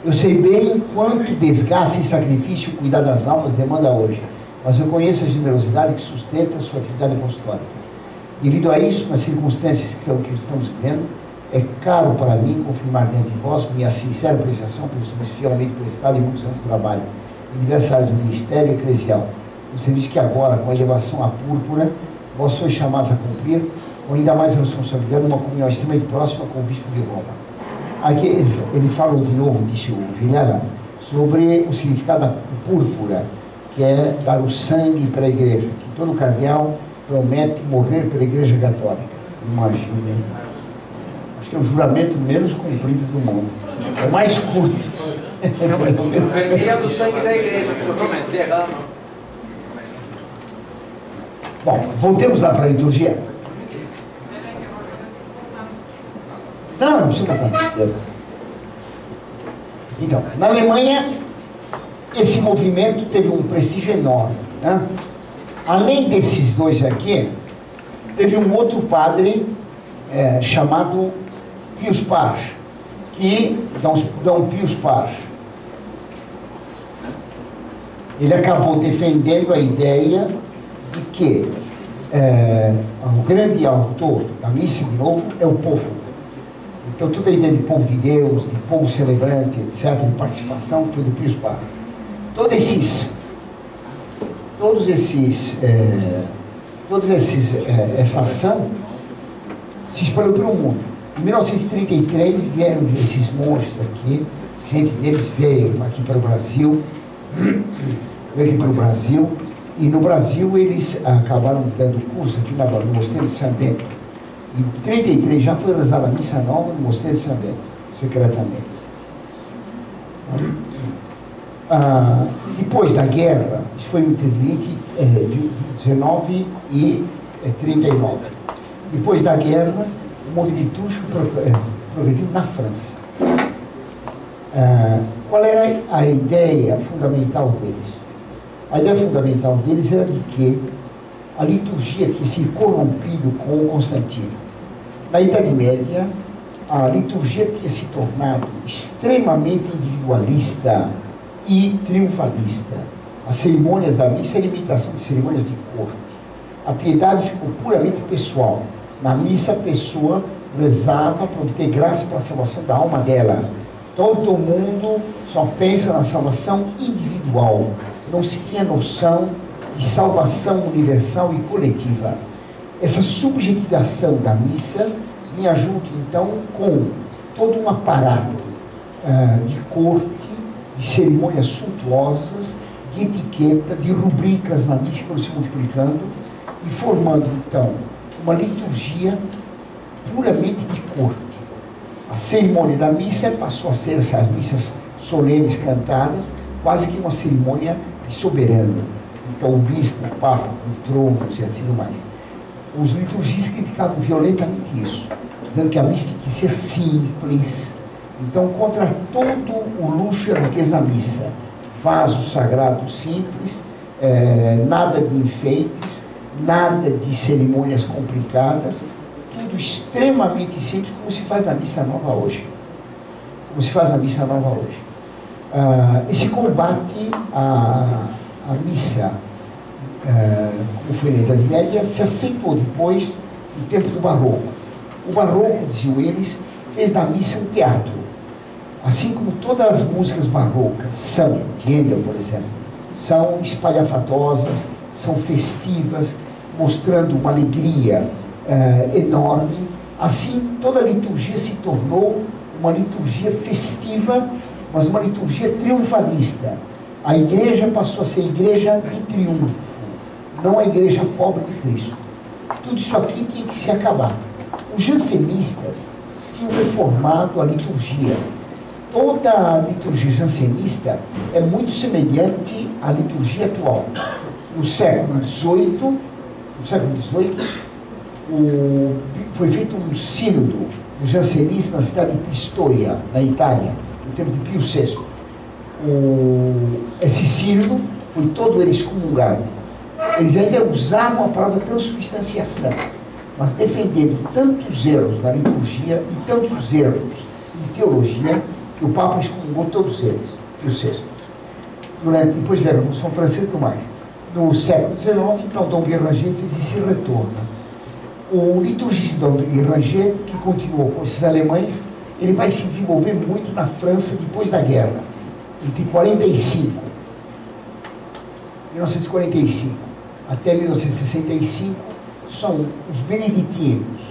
Eu sei bem quanto desgaste e sacrifício cuidar das almas demanda hoje, mas eu conheço a generosidade que sustenta a sua atividade apostólica. Devido a isso, nas circunstâncias que estamos vivendo, é caro para mim confirmar diante de vós minha sincera apreciação pelo serviço fielmente prestado em muitos anos de trabalho, em diversas áreas do ministério eclesial, um serviço que agora, com a elevação à púrpura, vós sois chamados a cumprir, com ainda mais responsabilidade, uma comunhão extremamente próxima com o Bispo de Roma. Aqui ele falou de novo, disse o Vilela, sobre o significado da púrpura, que é dar o sangue para a igreja, que todo cardeal promete morrer pela igreja católica. Imaginem. Acho que é o juramento menos cumprido do mundo. É o mais curto. Vermelho é do sangue da igreja, que eu prometi. Bom, voltemos lá para a liturgia. Não precisa tanto tempo. Então, na Alemanha, esse movimento teve um prestígio enorme, né? Além desses dois aqui, teve um outro padre chamado Pius Pasch, que Dom Pius Pasch, ele acabou defendendo a ideia de que o grande autor da missa, de novo, é o povo. Então, toda a ideia de povo de Deus, de povo celebrante, etc., de participação, foi do Pius Pasch. Essa ação se espalhou pelo mundo. Em 1933 vieram esses monstros aqui, gente deles veio aqui para o Brasil, e no Brasil eles acabaram dando curso aqui no Mosteiro de São Bento. Em 1933 já foi rezada a missa nova no Mosteiro de São Bento, secretamente. Depois da guerra, isso foi entre 19 e 39. Depois da guerra, o movimento litúrgico progrediu na França. Qual era a ideia fundamental deles? A ideia fundamental deles era de que a liturgia tinha se corrompido com Constantino. Na Idade Média, a liturgia tinha se tornado extremamente individualista e triunfalista. As cerimônias da missa eram imitação de cerimônias de corte. A piedade ficou puramente pessoal. Na missa, a pessoa rezava para obter graça para a salvação da alma dela. Todo mundo só pensa na salvação individual. Não se tinha noção de salvação universal e coletiva. Essa subjetivação da missa vinha junto, então, com todo um aparato de corte, de cerimônias suntuosas, de etiqueta, de rubricas na missa que foram se multiplicando e formando, então, uma liturgia puramente de corte. A cerimônia da missa passou a ser essas missas solenes cantadas, quase que uma cerimônia de soberano. Então, o bispo, o papa, o trono, e assim mais. Os liturgistas criticavam violentamente isso, dizendo que a missa tem que ser simples. Então, contra todo o luxo e a riqueza da missa, vaso sagrado simples, nada de enfeites, nada de cerimônias complicadas, tudo extremamente simples, como se faz na missa nova hoje. Esse combate à missa, como foi na Idade Média, se acentuou depois no tempo do Barroco. O Barroco, diziam eles, fez da missa um teatro. Assim como todas as músicas barrocas são, Handel, por exemplo, são espalhafatosas, são festivas, mostrando uma alegria enorme, assim toda a liturgia se tornou uma liturgia festiva, mas uma liturgia triunfalista. A igreja passou a ser igreja de triunfo, não a igreja pobre de Cristo. Tudo isso aqui tinha que se acabar. Os jansenistas tinham reformado a liturgia. Toda a liturgia jansenista é muito semelhante à liturgia atual. No século XVIII, foi feito um sínodo do jansenista na cidade de Pistoia, na Itália, no tempo de Pio VI. Esse sínodo foi todo ele excomungado. Eles ainda usavam a palavra transubstanciação, mas defendendo tantos erros na liturgia e tantos erros em teologia, que o Papa excomungou todos eles, Pio VI. Depois vieram a Revolução Francesa e tudo mais. No século XIX, então, Dom Guéranger fez esse retorno. O liturgista Dom Guéranger, que continuou com esses alemães, ele vai se desenvolver muito na França depois da guerra, entre 1945 até 1965, são os beneditinos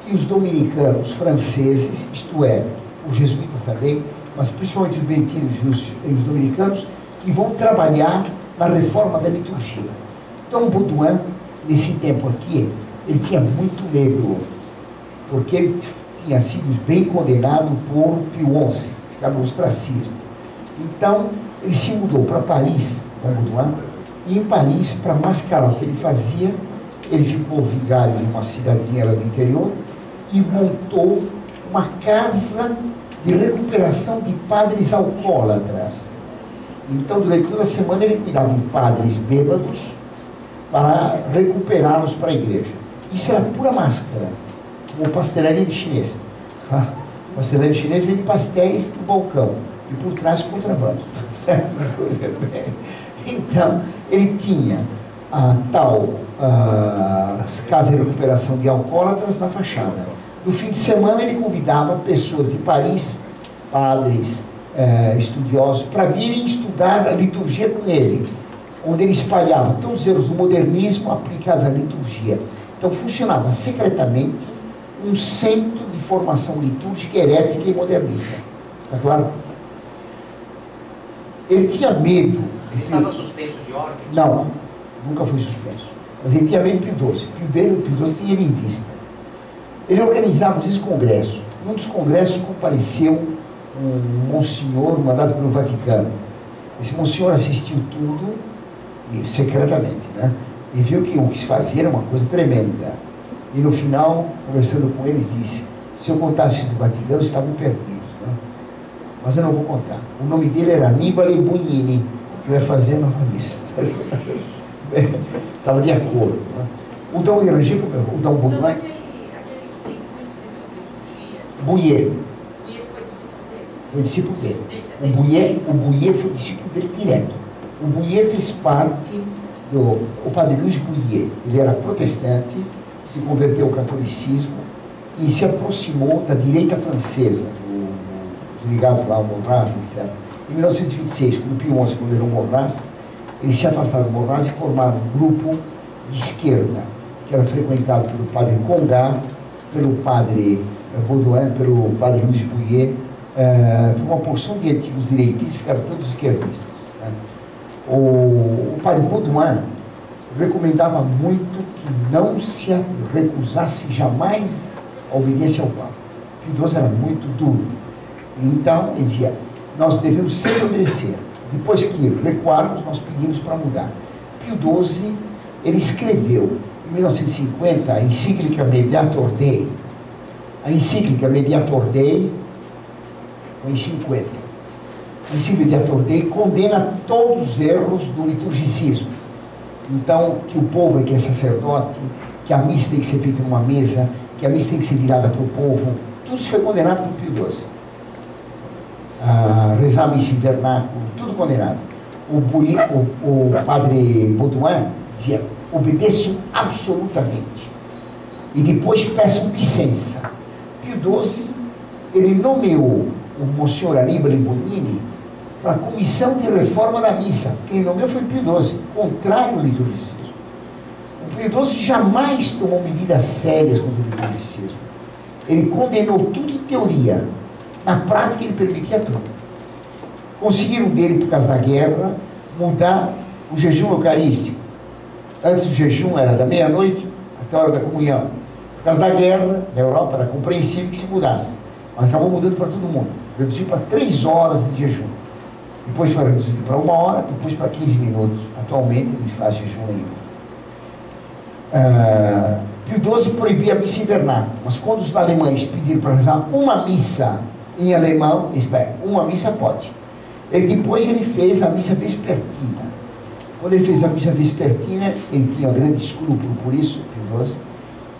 e os dominicanos franceses, isto é, os jesuítas também, mas principalmente os beneditinos e os dominicanos, que vão trabalhar na reforma da liturgia. Então, Baudouin, nesse tempo aqui, ele tinha muito medo, porque ele tinha sido bem condenado por Pio XI, ficava no ostracismo. Então, ele se mudou para Paris, com Baudouin, e em Paris, para mascarar o que ele fazia, ele ficou vigário em uma cidadezinha lá do interior e montou uma casa de recuperação de padres alcoólatras. Então, durante toda a semana, ele cuidava de padres bêbados para recuperá-los para a igreja. Isso era pura máscara, como pastelaria de chinês. Pastelaria de chinês vende pastéis no balcão e por trás contrabando. Certo? Então, ele tinha as casas de recuperação de alcoólatras na fachada. No fim de semana, ele convidava pessoas de Paris, padres, estudiosos, para virem estudar a liturgia com ele, onde ele espalhava todos os erros do modernismo aplicados à liturgia. Então, funcionava secretamente um centro de formação litúrgica, herética e modernista. Está claro? Ele tinha medo. Ele estava suspenso de ordem? Não, nunca foi suspenso. Mas ele tinha medo de Pio XII. Pio XII tinha ele em vista. Ele organizava esses congressos. Num dos congressos compareceu um monsenhor mandado pelo Vaticano. Esse monsenhor assistiu tudo, secretamente, né? E viu que o que se fazia era uma coisa tremenda. E no final, conversando com eles, disse: se eu contasse do Vaticano, estavam perdidos, né? Mas eu não vou contar. O nome dele era Annibale Bugnini, que vai fazer a nova missa. Estava de acordo, né? O Dom Irangê, o Dom Baudouin, Bouyer foi discípulo dele. O Bouyer foi discípulo dele direto. O Bouyer fez parte o padre Luiz Bouyer. Ele era protestante, se converteu ao catolicismo e se aproximou da direita francesa, os ligados lá ao Monraz, etc. Em 1926, quando Pio XI condenou Monraz, eles se afastaram do Monraz e formaram um grupo de esquerda, que era frequentado pelo padre Congat, pelo padre Baudouin, pelo padre Luiz Bouyer, uma porção de antigos direitistas, ficaram todos esquerdistas, né? O padre Baudouin recomendava muito que não se recusasse jamais a obediência ao Papa. Pio XII era muito duro. Então, ele dizia: nós devemos sempre obedecer. Depois que recuarmos, nós pedimos para mudar. Pio XII, ele escreveu, em 1950, a encíclica Mediator Dei. A encíclica Mediator Dei foi em 50. A encíclica Mediator Dei condena todos os erros do liturgicismo. Então, que o povo é que é sacerdote, que a missa tem que ser feita numa mesa, que a missa tem que ser virada para o povo. Tudo isso foi condenado por Pio XII. Rezar a missa em vernáculo, tudo condenado. O padre Baudouin dizia: obedeçam absolutamente e depois peçam licença. Pio XII, ele nomeou o Monsenhor Annibale Bugnini para a comissão de reforma da missa. Quem nomeou foi Pio XII, contrário ao liturgicismo. O Pio XII jamais tomou medidas sérias contra o liturgicismo. Ele condenou tudo em teoria. Na prática, ele permitia tudo. Conseguiram dele, por causa da guerra, mudar o jejum eucarístico. Antes o jejum era da meia-noite até a hora da comunhão. Por causa da guerra, na Europa, era compreensível que se mudasse. Mas acabou mudando para todo mundo. Reduziu para 3 horas de jejum. Depois foi reduzido para 1 hora, depois para 15 minutos. Atualmente, eles fazem jejum nenhum. Pio XII proibia a missa em vernáculo. Mas quando os alemães pediram para rezar uma missa em alemão, uma missa pode. Depois ele fez a missa vespertina. Quando ele fez a missa vespertina, ele tinha um grande escrúpulo por isso, Pio XII.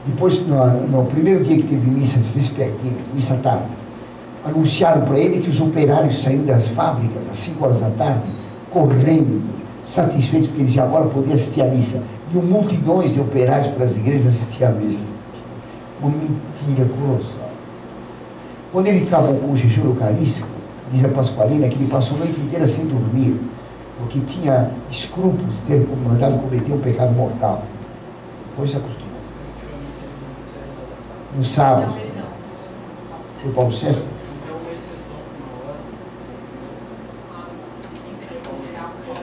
Depois, no primeiro dia que teve missas vespertinas, missa tarde, anunciaram para ele que os operários saíram das fábricas às 5 horas da tarde, correndo, satisfeitos porque eles já agora podiam assistir à missa. E multidões de operários para as igrejas assistir à missa. Uma mentira colossal. Quando ele acabou com o jejum eucarístico, diz a Pasqualina que ele passou a noite inteira sem dormir, porque tinha escrúpulos de ter mandado cometer um pecado mortal. Depois se acostumou. No sábado. Foi Paulo VI?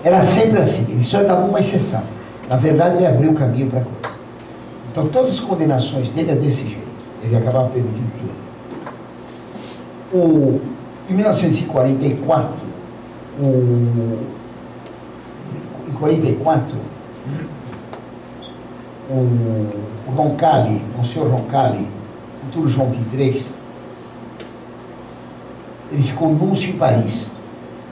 Era sempre assim, ele só dava uma exceção. Na verdade, ele abriu o caminho para a coisa. Então, todas as condenações dele é desse jeito. Ele acabava permitindo tudo. Em 1944, o Roncalli, o senhor Roncalli, futuro João XXIII, ele ficou núncio em Paris.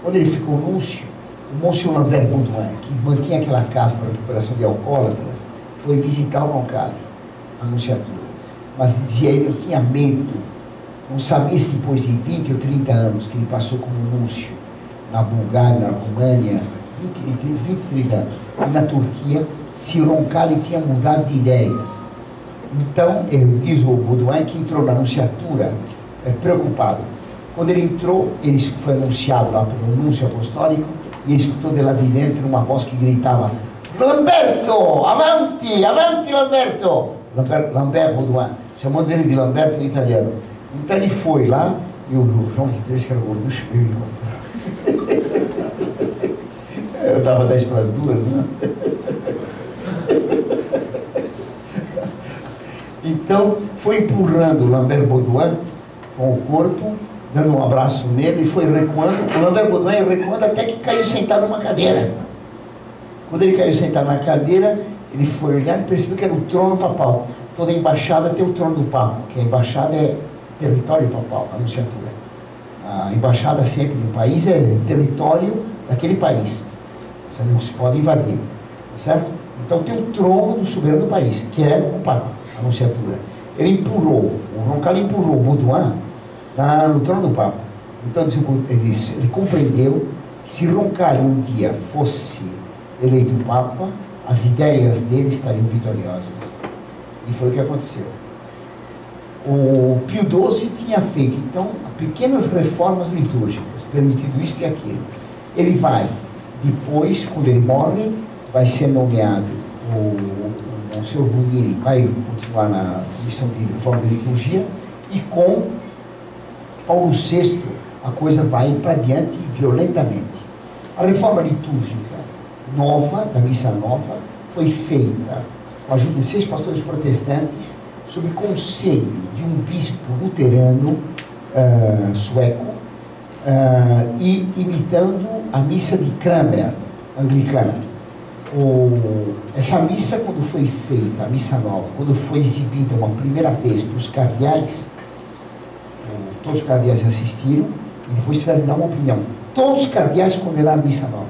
Quando ele ficou núncio, o Monsieur Lambert Baudouin, que mantinha aquela casa para a recuperação de alcoólatras, foi visitar o Roncalli, a nunciatura. Mas dizia ele que tinha medo, não sabia se depois de 20 ou 30 anos que ele passou como núncio na Bulgária, na România, 20, 30 anos, e na Turquia, se o Roncalli tinha mudado de ideias. Então, diz o Baudouin que entrou na nunciatura preocupado. Quando ele entrou, ele foi anunciado lá pelo núncio apostólico, e ele escutou de lá de dentro uma voz que gritava: Lamberto, avanti, avanti Lamberto! Lambert Baudouin, chamando ele de Lamberto em italiano. Então ele foi lá, e o João XXIII, que era o gorducho, veio encontrar. Eu dava 10 para as 2, né? Então, foi empurrando o Lambert Baudouin com o corpo, dando um abraço nele, e foi recuando. O Lambert Baudouin ia recuando até que caiu sentado numa cadeira. Quando ele caiu sentado na cadeira, ele foi olhar e percebeu que era o trono papal. Toda embaixada tem o trono do Papa, que a embaixada é território papal, a nunciatura. A embaixada sempre de um país é território daquele país. Você não se pode invadir, certo? Então tem o trono do soberano do país, que é o Papa, a nunciatura. Ele empurrou, o Roncalli empurrou o Baudouin no trono do Papa. Então ele compreendeu que se Roncalli um dia fosse eleito Papa, as ideias dele estariam vitoriosas. E foi o que aconteceu. O Pio XII tinha feito, então, pequenas reformas litúrgicas, permitido isto e aquilo. Ele vai, depois, quando ele morre, vai ser nomeado o Sr. Brunini, vai continuar na comissão de reforma de liturgia, e com Paulo VI a coisa vai para diante violentamente. A reforma litúrgica nova, da missa nova, foi feita com a ajuda de 6 pastores protestantes, sob conselho de um bispo luterano sueco, e imitando a missa de Cranmer, anglicana. Essa missa, quando foi feita, a missa nova, quando foi exibida uma primeira vez para os cardeais, todos os cardeais assistiram, e depois tiveram que dar uma opinião. Todos os cardeais condenaram a missa nova.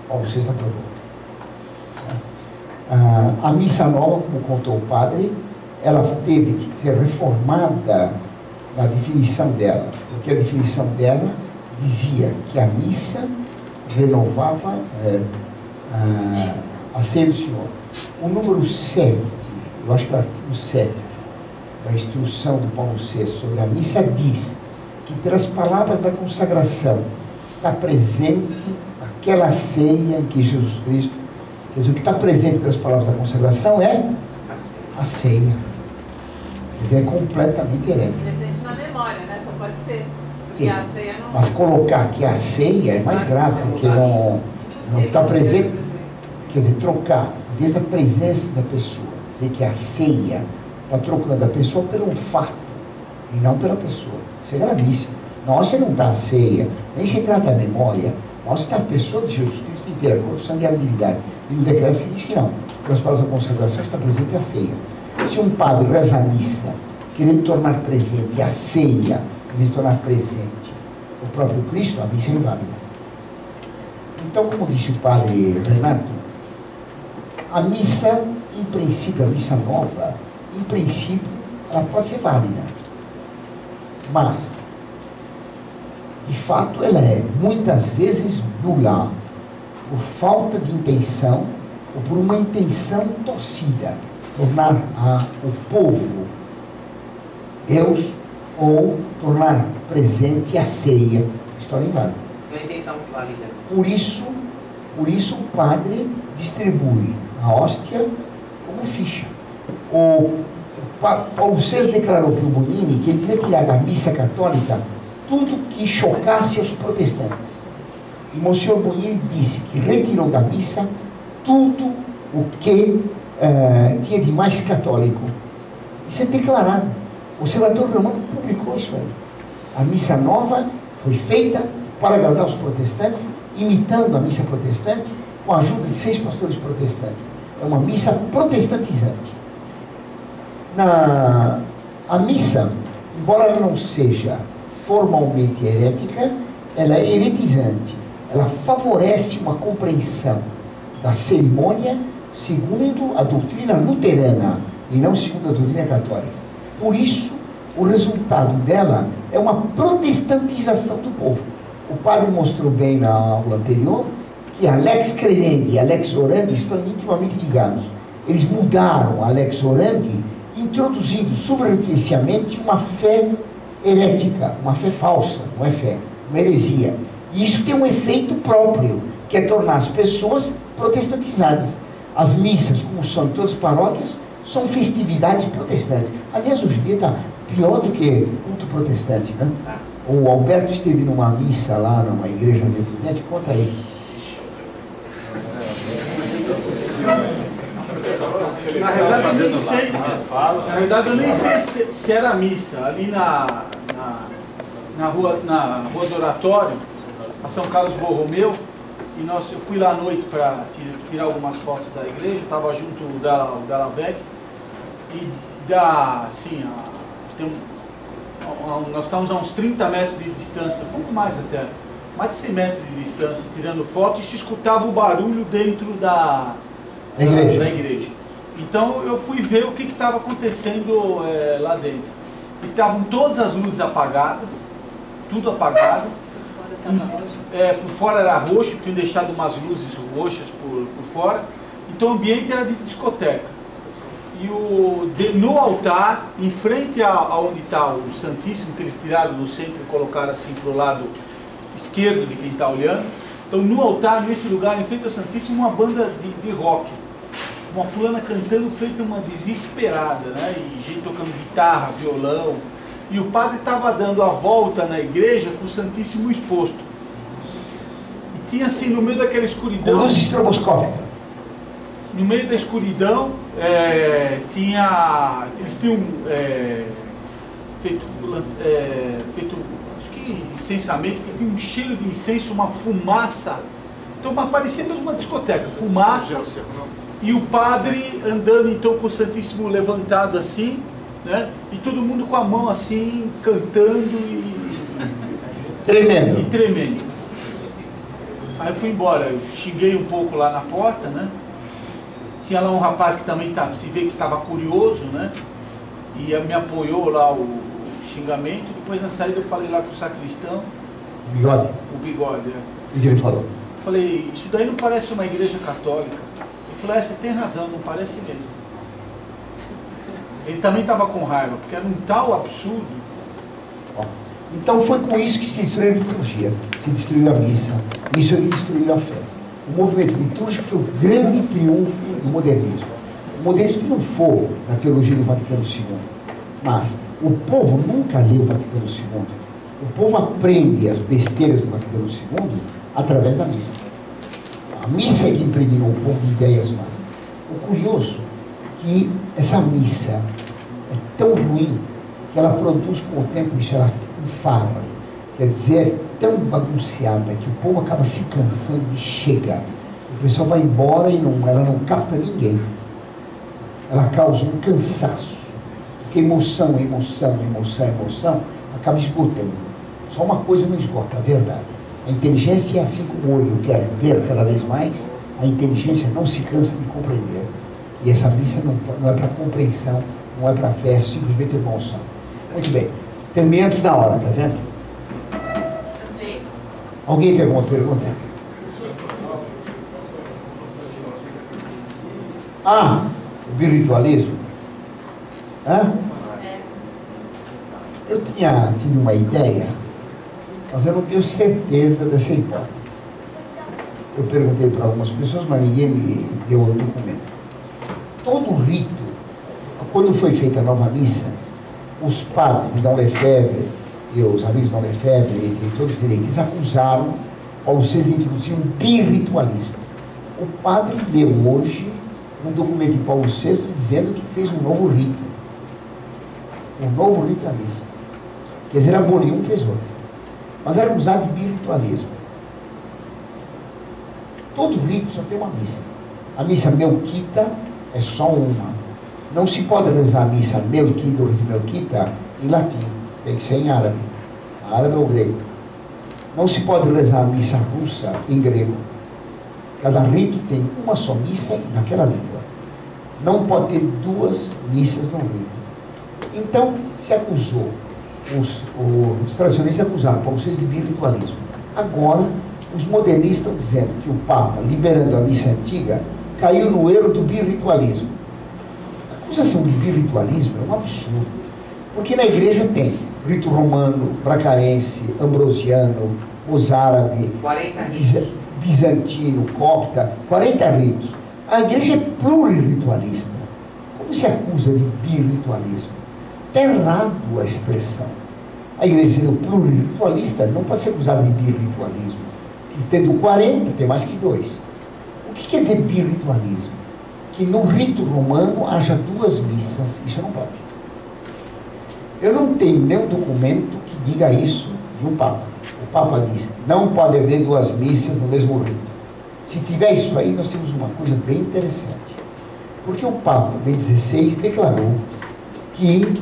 Paulo VI aprovou. A missa nova, como contou o padre, ela teve que ser reformada na definição dela, porque a definição dela dizia que a missa renovava a ceia do Senhor. O número 7, eu acho que é o artigo 7 da instrução do Paulo VI sobre a missa, diz que pelas palavras da consagração está presente aquela ceia em que Jesus Cristo, quer dizer, o que está presente pelas palavras da consagração é a ceia. Quer dizer, é completamente herético. Presente na memória, né? Só pode ser. Porque Sim. a ceia não... Mas colocar que a ceia é mais grave, porque não está presente. Quer dizer, trocar, desde a presença da pessoa, dizer que a ceia está trocando a pessoa pelo fato e não pela pessoa. Isso é gravíssimo. Nossa, não está a ceia, nem se trata da memória. Nossa, está a pessoa de Jesus Cristo inteira, a corrupção de habilidade. E no decreto se diz que não. Pelas palavras da consagração está presente a ceia. Se um padre reza a missa, querendo tornar presente a ceia, em vez de tornar presente o próprio Cristo, a missa é inválida. Então, como disse o padre Renato, a missa, em princípio, a missa nova, em princípio, ela pode ser válida. Mas, de fato, ela é muitas vezes nula, por falta de intenção, ou por uma intenção torcida, tornar o povo Deus, ou tornar presente a ceia. História inválida. Foi a intenção que valida. Por isso o padre distribui a hóstia como ficha. O Paulo VI declarou para o Bonini que ele queria tirar da missa católica tudo que chocasse os protestantes. E Monsenhor Bonini disse que retirou da missa tudo o que tinha de mais católico. Isso é declarado. O senador romano publicou isso aí. A missa nova foi feita para agradar os protestantes, imitando a missa protestante, com a ajuda de 6 pastores protestantes. É uma missa protestantizante. A missa, embora ela não seja formalmente herética, ela é heretizante. Ela favorece uma compreensão da cerimônia segundo a doutrina luterana e não segundo a doutrina católica. Por isso, o resultado dela é uma protestantização do povo. O padre mostrou bem na aula anterior que a lex credendi e a lex orandi estão intimamente ligados. Eles mudaram a lex orandi, introduzindo subrepticiamente uma fé herética, uma fé falsa, não é fé, uma heresia. E isso tem um efeito próprio, que é tornar as pessoas protestantizadas. As missas, como são em todas as paróquias, são festividades protestantes. Aliás, hoje em dia está pior do que culto protestante, né? O Alberto esteve numa missa lá, numa igreja metodista, conta aí. Na verdade, eu nem sei se era missa. Ali na rua do Oratório, a São Carlos Borromeu, e eu fui lá à noite para tirar algumas fotos da igreja, estava junto dela Beck, e nós estávamos a uns 30 metros de distância, um pouco mais até, mais de 100 metros de distância, tirando foto, e se escutava o barulho dentro da igreja. Então eu fui ver o que estava acontecendo lá dentro. E estavam todas as luzes apagadas, tudo apagado. Por fora era roxo, tinham deixado umas luzes roxas por fora. Então o ambiente era de discoteca. E no altar, em frente a onde está o Santíssimo, que eles tiraram do centro e colocaram assim para o lado esquerdo de quem está olhando. Então no altar, nesse lugar, em frente ao Santíssimo, uma banda de rock. Uma fulana cantando feita uma desesperada, né? E gente tocando guitarra, violão. E o padre estava dando a volta na igreja com o Santíssimo exposto. E tinha assim, no meio daquela escuridão... Luz estroboscópica. No meio da escuridão, eles tinham feito, acho que incensamento, que tinha um cheiro de incenso, uma fumaça. Então parecia mesmo uma discoteca, fumaça. E o padre andando então com o Santíssimo levantado assim, né? E todo mundo com a mão assim, cantando e tremendo. Aí eu fui embora, eu xinguei um pouco lá na porta, né? Tinha lá um rapaz que também se vê que estava curioso, né? E me apoiou lá o xingamento. Depois na saída eu falei lá com o sacristão. Bigode. O Bigode, O que ele falou? Falei, isso daí não parece uma igreja católica. Ele falou, você tem razão, não parece mesmo. Ele também estava com raiva, porque era um tal absurdo. Então foi com isso que se destruiu a liturgia, se destruiu a missa, isso destruiu a fé. O movimento litúrgico foi o grande triunfo do modernismo. O modernismo triunfou na teologia do Vaticano II, mas o povo nunca leu o Vaticano II. O povo aprende as besteiras do Vaticano II através da missa. A missa é que impregnou um pouco de ideias mais. O curioso é que essa missa é tão ruim que ela produz com o tempo, isso ela infama, quer dizer, tão bagunçada que o povo acaba se cansando e chega. O pessoal vai embora e ela não capta ninguém. Ela causa um cansaço, porque emoção acaba esgotando. Só uma coisa não esgota, a verdade. A inteligência é assim como o olho quer ver cada vez mais, a inteligência não se cansa de compreender. E essa missa não é para compreensão, não é para fé, é simplesmente emoção. Muito bem. Terminei antes da hora, tá vendo? Alguém tem alguma pergunta? O birritualismo? Eu tinha tido uma ideia, mas eu não tenho certeza dessa hipótese. Eu perguntei para algumas pessoas, mas ninguém me deu o documento. Todo rito, quando foi feita a nova missa, os padres de Dom Lefebvre e os amigos de Dom Lefebvre e todos os direitos acusaram Paulo VI de introduzir um birritualismo. O padre leu hoje um documento de Paulo VI dizendo que fez um novo rito. Um novo rito da missa. Quer dizer, aboliu um, fez outro. Mas era usado de birritualismo. Todo rito só tem uma missa. A missa melquita é só uma. Não se pode rezar a missa melquita ou rito melquita em latim. Tem que ser em árabe. árabe ou grego. Não se pode rezar a missa russa em grego. Cada rito tem uma só missa naquela língua. Não pode ter duas missas no rito. Então, se acusou, os tradicionalistas acusaram Paulo VI de virtualismo. Agora, os modernistas estão dizendo que o Papa, liberando a missa antiga, caiu no erro do birritualismo. A acusação de birritualismo é um absurdo, porque na igreja tem rito romano, bracarense, ambrosiano, mozárabe, bizantino, copta, 40 ritos. A igreja é plurirritualista. Como se acusa de birritualismo? Está errado a expressão. A igreja sendo plurirritualista não pode ser acusada de birritualismo. E tendo 40, tem mais que 2. O que quer dizer birritualismo? Que no rito romano haja 2 missas. Isso não pode. Eu não tenho nenhum documento que diga isso de um Papa. O Papa diz, não pode haver 2 missas no mesmo rito. Se tiver isso aí, nós temos uma coisa bem interessante. Porque o Papa, Bento XVI, declarou que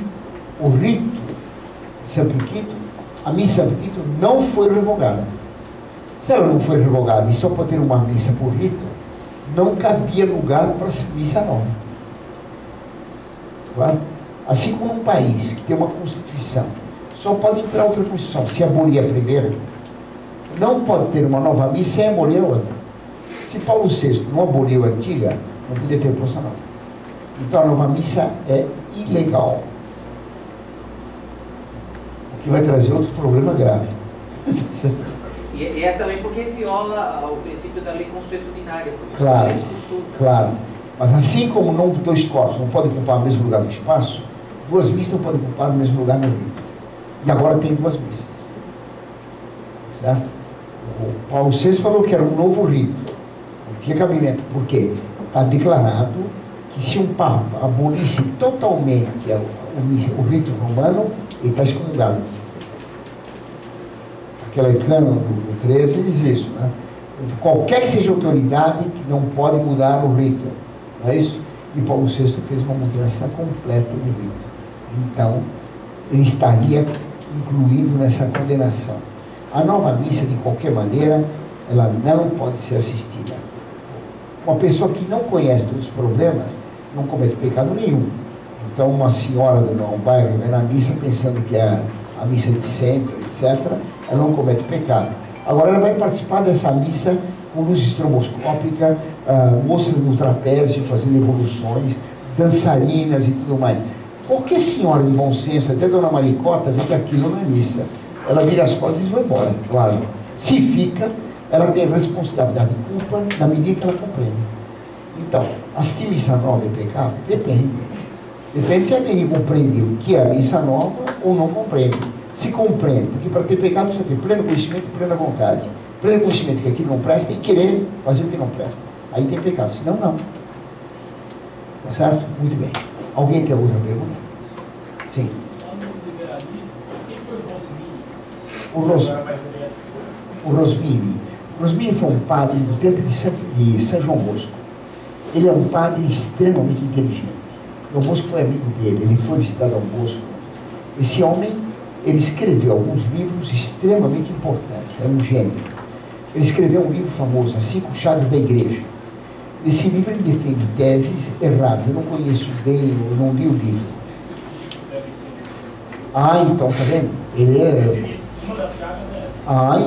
o rito de Santo Quinto, a missa de Santo Quinto, não foi revogada. Se ela não foi revogada e só pode ter uma missa por rito, não cabia lugar para missa nova. Claro? Assim como um país que tem uma Constituição, só pode entrar outra Constituição se abolir a primeira, não pode ter uma nova missa sem abolir a outra. Se Paulo VI não aboliu a antiga, não podia ter proposta nova. Então a nova missa é ilegal. O que vai trazer outro problema grave. E é também porque viola o princípio da lei consuetudinária. Claro, claro. Mas assim como 2 corpos não podem ocupar o mesmo lugar no espaço, 2 missas não podem ocupar o mesmo lugar no rito. E agora tem 2 missas. Certo? O Paulo VI falou que era um novo rito. Não tinha cabimento. Por quê? Está declarado que se um Papa abolisse totalmente o rito romano, ele está excomungado. Aquela cânon do 13 diz isso, né? Qualquer que seja a autoridade, não pode mudar o rito. Não é isso? E Paulo VI fez uma mudança completa de rito. Então, ele estaria incluído nessa condenação. A nova missa, de qualquer maneira, ela não pode ser assistida. Uma pessoa que não conhece todos os problemas, não comete pecado nenhum. Então, uma senhora do meu bairro vai na missa pensando que é a missa de sempre, etc., ela não comete pecado. Agora, ela vai participar dessa missa com luz estroboscópica, moças no trapézio fazendo evoluções, dançarinas e tudo mais. Qualquer senhora de bom senso, até Dona Maricota, vê que aquilo não é missa. Ela vira as costas e vai embora, claro. Se fica, ela tem responsabilidade e culpa na medida que ela compreende. Então, assistir missa nova é pecado? Depende. Depende se alguém compreende o que é a missa nova ou não compreende. Se compreende, porque para ter pecado precisa ter pleno conhecimento e plena vontade. Pleno conhecimento que aquilo não presta e querer fazer o que não presta. Aí tem pecado, senão não. Tá certo? Muito bem. Alguém tem outra pergunta? Sim. O Rosmini. O Rosmini foi um padre do tempo de São João Bosco. Ele é um padre extremamente inteligente. Dom Bosco foi amigo dele, ele foi visitar Dom Bosco. Esse homem, ele escreveu alguns livros extremamente importantes, era um gênio. Ele escreveu um livro famoso, As 5 Chaves da Igreja. Nesse livro ele defende teses erradas. Eu não conheço bem, eu não li o livro. Então, tá vendo? Ele é...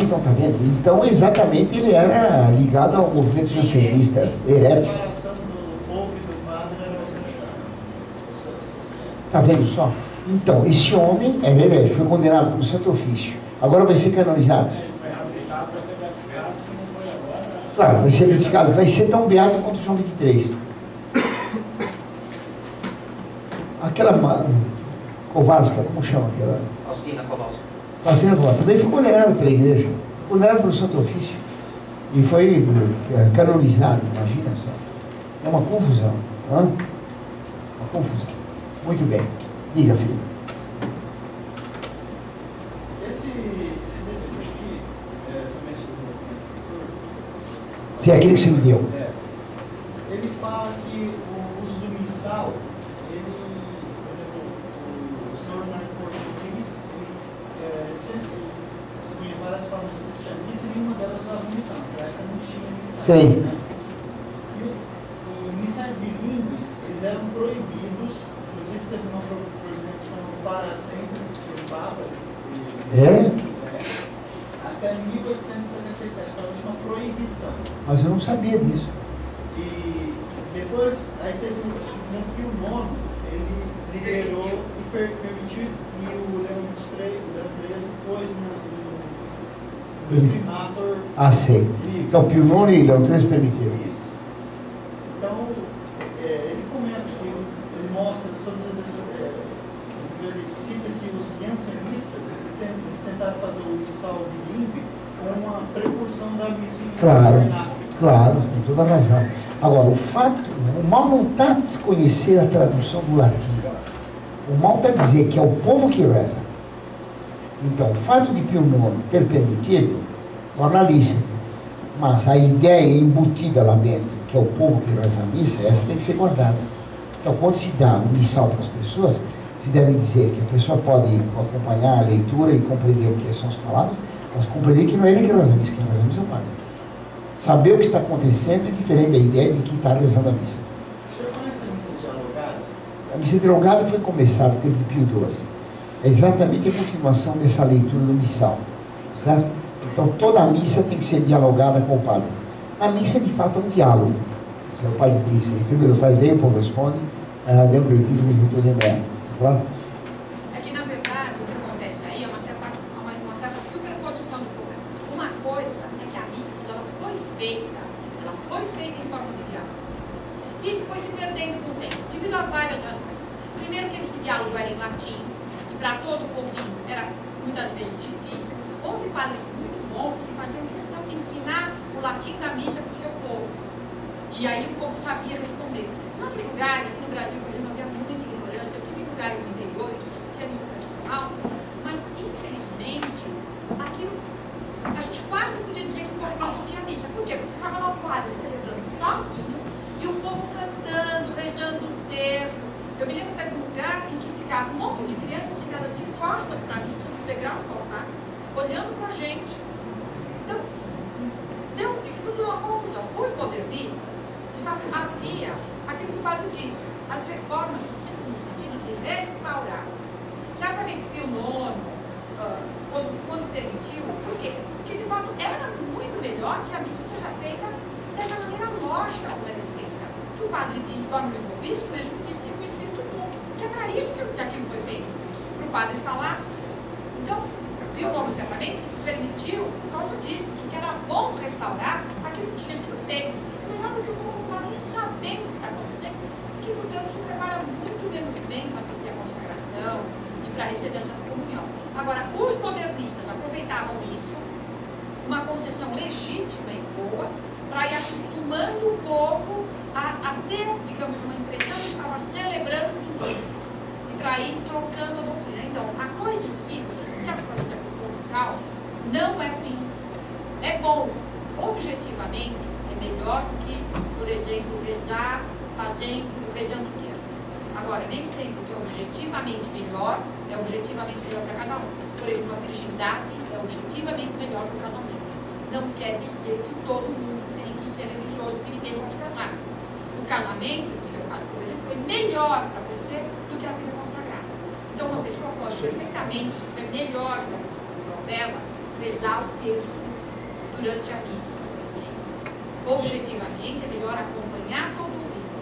então, tá vendo? Então, exatamente, ele era ligado ao movimento jansenista, herético. Tá vendo só? Então, esse homem é herético, foi condenado pelo Santo Ofício. Agora vai ser canonizado. Claro, vai ser beatificado, vai ser tão beato quanto João 23. Aquela Kowalska, como chama aquela? Faustina Kowalska. Faustina Kowalska, também foi condenado pela igreja, condenado pelo Santo Ofício. E foi canonizado, imagina só. É uma confusão. Não? Uma confusão. Muito bem. Diga, filho. Esse livro aqui, também sobre o autor, Se é aquele que você me deu. ele fala que o uso do missal, ele, por exemplo, o Sr. Marco Português, ele sempre Sim. E missais bilíngues, eles eram proibidos, inclusive teve uma proibição para sempre do Papa. Até 1877, foi a última proibição. Mas eu não sabia disso. E depois, aí teve no Pio IX, ele liberou e permitiu, e o Leão XIII pôs no primator. Ah, sei. Então, Pio IX e Leão XIII permitiram. Isso. Então, ele comenta que ele mostra todas as vezes, ele cita que os jansenistas, eles tentaram fazer o missal bilíngue com uma precursão da missa em vernáculo. Claro, com toda a razão. Agora, o fato, o mal não está a desconhecer a tradução do latim. O mal está a dizer que é o povo que reza. Então, o fato de Pio IX ter permitido torna lícito. Mas a ideia embutida lá dentro, que é o povo que reza a missa, essa tem que ser guardada. Então, quando se dá um missal para as pessoas, se deve dizer que a pessoa pode acompanhar a leitura e compreender o que são as palavras, mas compreender que não é ele que reza a missa, quem reza a missa é o padre. Saber o que está acontecendo é diferente da ideia de que está rezando a missa. O senhor conhece a missa dialogada? A missa dialogada foi começada no tempo de Pio XII. É exatamente a continuação dessa leitura do missal. Certo? Então toda a missa tem que ser dialogada com o padre. A missa, de fato, é um diálogo. O padre diz, em primeiro lugar, o povo responde, dentro do minuto de merda. Claro? É que, na verdade, o que acontece aí é uma certa superposição de problemas. Uma coisa é que a missa, quando ela foi feita em forma de diálogo. Isso foi se perdendo com o tempo, devido a várias razões. Primeiro que esse diálogo era em latim, e para todo o povinho era muitas vezes difícil. Houve padres muito bons que faziam questão de ensinar o latim da missa para o seu povo. E aí o povo sabia responder. Em outros lugares, aqui no Brasil, por exemplo, havia muita ignorância. Eu tive lugares no interior que se assistia a missa tradicional, mas infelizmente, aquilo, a gente quase podia dizer que o povo não assistia a missa. Por quê? Porque ficava lá o padre celebrando sozinho e o povo cantando, rezando o terço. Eu me lembro até de um lugar em que ficava um monte de crianças sentadas de costas para a missa, no degrau do altar, olhando para a gente. Então, isso tudo deu uma confusão. Os modernistas, de fato, havia aquilo que o padre disse, as reformas sempre no sentido de restaurar. Certamente Pio IX, quando permitiu, por quê? Porque de fato era muito melhor que a missa seja feita dessa maneira lógica como ela é feita. Que o padre diz, dorme no bispo, veja o bispo com o Espírito bom. Que é para isso que aquilo foi feito. Para o padre falar. Então, Pio IX certamente permitiu, por causa disso, que era bom restaurar aquilo que tinha sido feito. É melhor do que o povo não está nem sabendo o que está acontecendo, que, portanto, se prepara muito menos bem para assistir a consagração e para receber essa comunhão. Agora, os modernistas aproveitavam isso, uma concessão legítima e boa, para ir acostumando o povo a ter, digamos, uma impressão de que estava celebrando o ensino e para ir trocando a doutrina. Então, a coisa em si, se a coisa não é ruim, é bom. Objetivamente é melhor do que, por exemplo, rezar rezando o terço. Agora, nem sempre o que é objetivamente melhor é objetivamente melhor para cada um. Por exemplo, a virgindade é objetivamente melhor para o casamento. Não quer dizer que todo mundo tem que ser religioso, que ninguém pode casar. O casamento, no seu caso, por exemplo, foi melhor para você do que a vida consagrada. Então, uma pessoa pode perfeitamente ser melhor dela, rezar o terço durante a missa, por exemplo. Objetivamente, é melhor acompanhar todo o rito.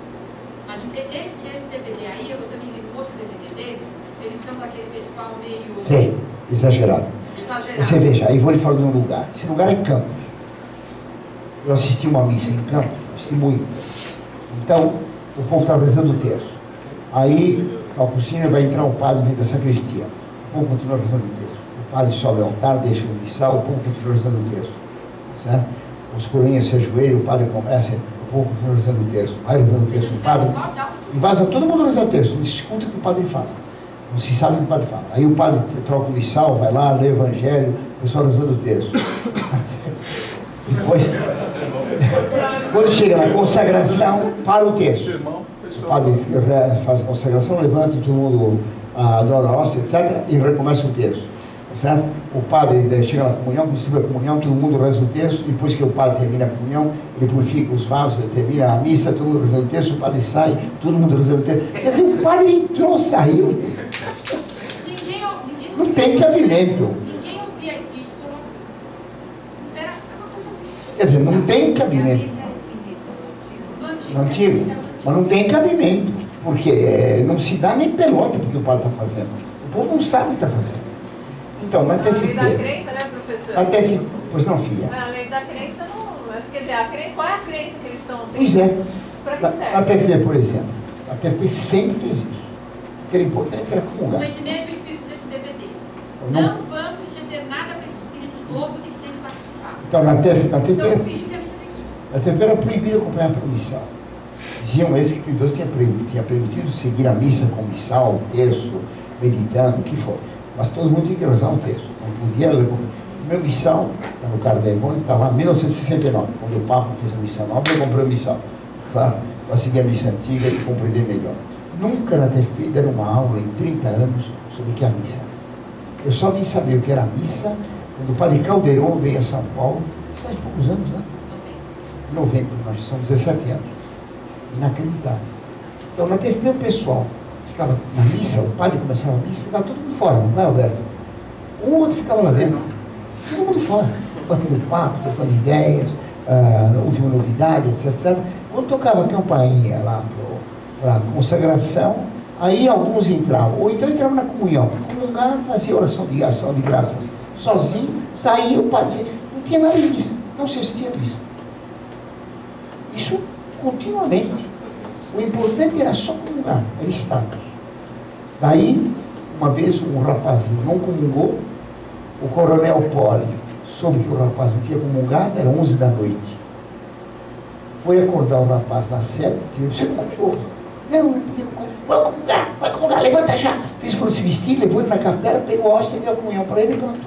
Mas esse DVD aí, eu também vi um outro DVD deles, eles são daquele pessoal meio... Sim, exagerado. Você veja, aí vou lhe falar de um lugar. Esse lugar é Campos. Eu assisti uma missa em Campos, assisti muito. Então, o povo estava rezando o terço. Aí, ao cima vai entrar um padre dentro da sacristia. O povo continua rezando o terço. O padre sobe ao altar, deixa o missal, o povo continua rezando o terço. Certo? Os coroinhas se ajoelham, o padre começa, o povo continua rezando o terço. Vai rezando o terço, o padre... Em vaza, todo mundo reza o terço, não se escuta o que o padre fala. Não se sabe o que o padre fala. Aí o padre troca o missal, vai lá, lê o evangelho, o pessoal rezando o terço. Depois, quando chega na consagração, para o terço. O padre faz a consagração, levanta todo mundo, adora a hóstia, etc., e recomeça o terço. certo? O padre chega na comunhão, distribui a comunhão, todo mundo reza o terço, depois que o padre termina a comunhão, ele purifica os vasos, ele termina a missa, todo mundo reza o terço, o padre sai, todo mundo reza o terço. Quer dizer, o padre entrou, saiu. Não tem cabimento. Ninguém ouvia isso. Era uma coisa. Quer dizer, não tem cabimento. No antigo, mas não tem cabimento, porque não se dá nem pelota do que o padre está fazendo. O povo não sabe o que está fazendo. Então, na A lei da TFT. crença, né, professor? Na TFT, pois não, filha. A lei da crença não. Mas quer dizer, qual é a crença que eles estão tendo? Pois é. Para que Na serve? TFT, por exemplo, a TFT sempre fez isso. O que era importante era Com comungar. esse mesmo espírito desse DVD. Não. Não vamos ceder nada para esse espírito novo de que tem que participar. Então, na TFT, Então, ficha que a missa não existe. a TFT era proibido acompanhar a missal. Diziam eles que Deus tinha permitido seguir a missa com missal, terço, meditando, o que for. Mas todo mundo tinha que rezar um terço. Não podia ler. O meu missal, no Cardemônio, estava lá em 1969, quando o Papa fez a missa nova, eu comprei a missal. Claro, para seguir a missa antiga e compreender melhor. Nunca na TFP deram uma aula em 30 anos sobre o que é a missa. Eu só vim saber o que era a missa quando o padre Caldeirão veio a São Paulo, faz poucos anos, né? 90, nós somos 17 anos. Inacreditável. Então, na TFP, o pessoal ficava na missa, o padre começava a missa, ficava todo mundo fora, não é, Alberto? Um ou outro ficava lá dentro. Todo mundo fora, batendo papo, trocando ideias, última novidade, etc. Quando tocava a campainha lá para a consagração, aí alguns entravam, ou então entravam na comunhão, comungar, fazia oração de ação de graças sozinho, saía o padre dizia, não tinha nada disso, não se assistia disso. Isso continuamente. O importante era só comungar, era status. Daí, uma vez um rapazinho não comungou, o coronel Poli soube que o rapaz não tinha comungado, era 11 da noite. Foi acordar o rapaz na cela, disse, você cachorro? Não, vai comungar, levanta já. Fiz para ele se vestir, levou ele na capela, pegou a hóstia e deu a comunhão para ele e pronto.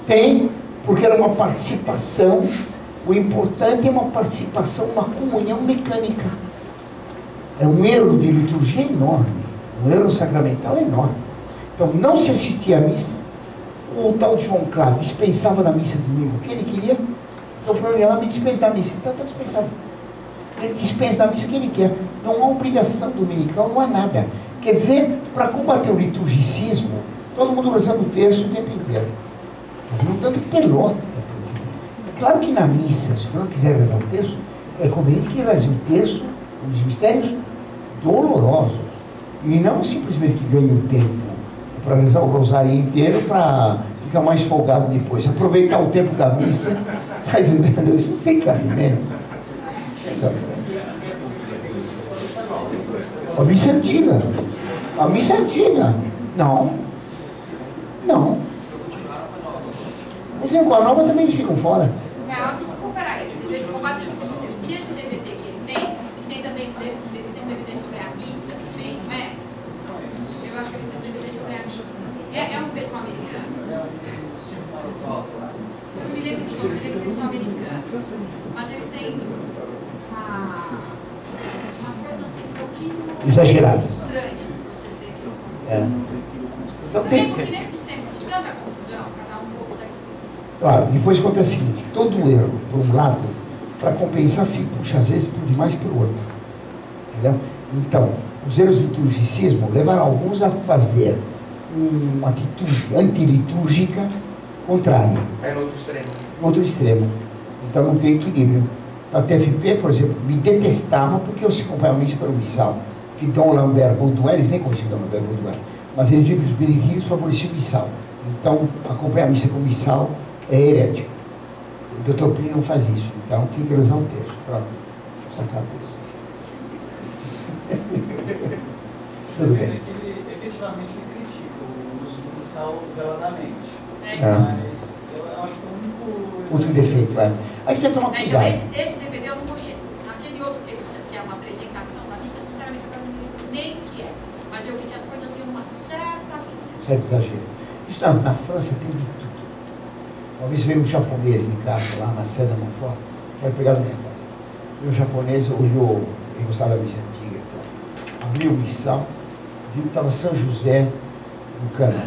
Tem, porque era uma participação, o importante é uma participação, uma comunhão mecânica. É um erro de liturgia enorme, um erro sacramental enorme. Então, não se assistia à missa, o tal de João Claro dispensava da missa de domingo o que ele queria, então foi lá, me dispensa da missa, então está dispensado. Ele dispensa da missa o que ele quer, não há obrigação dominical, não há nada. Quer dizer, para combater o liturgicismo, todo mundo rezando o terço o tempo inteiro. Não dando pelota. É claro que na missa, se não quiser rezar o terço, é conveniente que reze o terço, um dos mistérios dolorosos. E não simplesmente que ganhe o tempo para rezar o rosário inteiro para ficar mais folgado depois. Aproveitar o tempo da missa, mas isso não tem cabimento. A missa é antiga. A missa é antiga. Não. Não. Com a nova também eles ficam fora. Não, desculpa, deixa eu combater com vocês. Porque esse DVD que ele tem também tem DVD sobre a missa também, não é? Eu acho que ele tem DVD sobre a missa. É um pessoal americano. Eu me lembro de todo, ele é um pessoal americano. Mas eles têm umas coisas assim um pouquinho exageradas. estranhas. É. Então Também tem. porque nesses tempos, tanta confusão, cada um pouco daqui. Claro, depois acontece o seguinte, todo erro, por um lado, para compensar se puxa às vezes por demais para o outro. Entendeu? Então, os erros do liturgicismo levaram alguns a fazer uma atitude antilitúrgica contrária. É no outro extremo. No outro extremo. Então não tem equilíbrio. A TFP, por exemplo, me detestava porque eu se acompanhava isso pelo missal. Que Dom Lambert Baudouin, eles nem conheciam Dom Lambert Baudouin, mas eles viram que os beneditinos favoreciam o missal. Então, acompanhar a missa com o missal é herético. O doutor Plínio não faz isso. Então, tem que rezar um texto. Pronto. Sacar Tudo bem. Ele efetivamente critica o uso do missal veladamente. É. Mas eu acho que o único. Outro defeito, é. A gente vai tomar Então, cuidado. esse DVD eu não conheço. Aquele outro que é uma apresentação da missa, sinceramente, eu não lembro nem o que é. Mas eu vi que as coisas tinham uma certa. Certo exagero. Isso na França tem de tudo. Uma vez veio um japonês em casa, lá na Seda Monfort, foi pegar no minha casa. Veio um japonês, olhou, ele gostava da missa antiga, etc. Abriu o missal, viu que estava São José no Cano.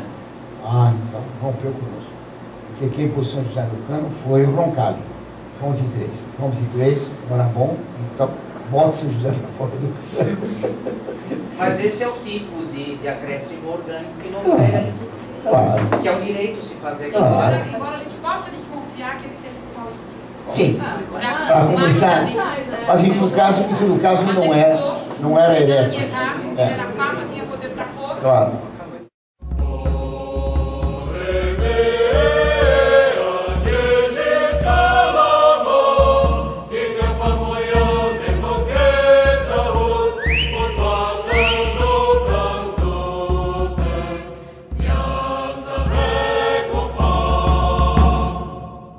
Ah, então, rompeu conosco. Porque quem pôs São José no Cano foi o Roncalli, fonte 3. Fonte 3, não era bom, então bota São José na porta do Cano. Mas esse é o tipo de acréscimo orgânico que não pega ali tudo. Claro. Que é um direito se fazer aqui. Claro. Embora a gente possa desconfiar que ele fez por causa disso. Sim. Para começar. Mas em todo caso não era elétrico. Ele era papa, tinha poder para pôr. Claro.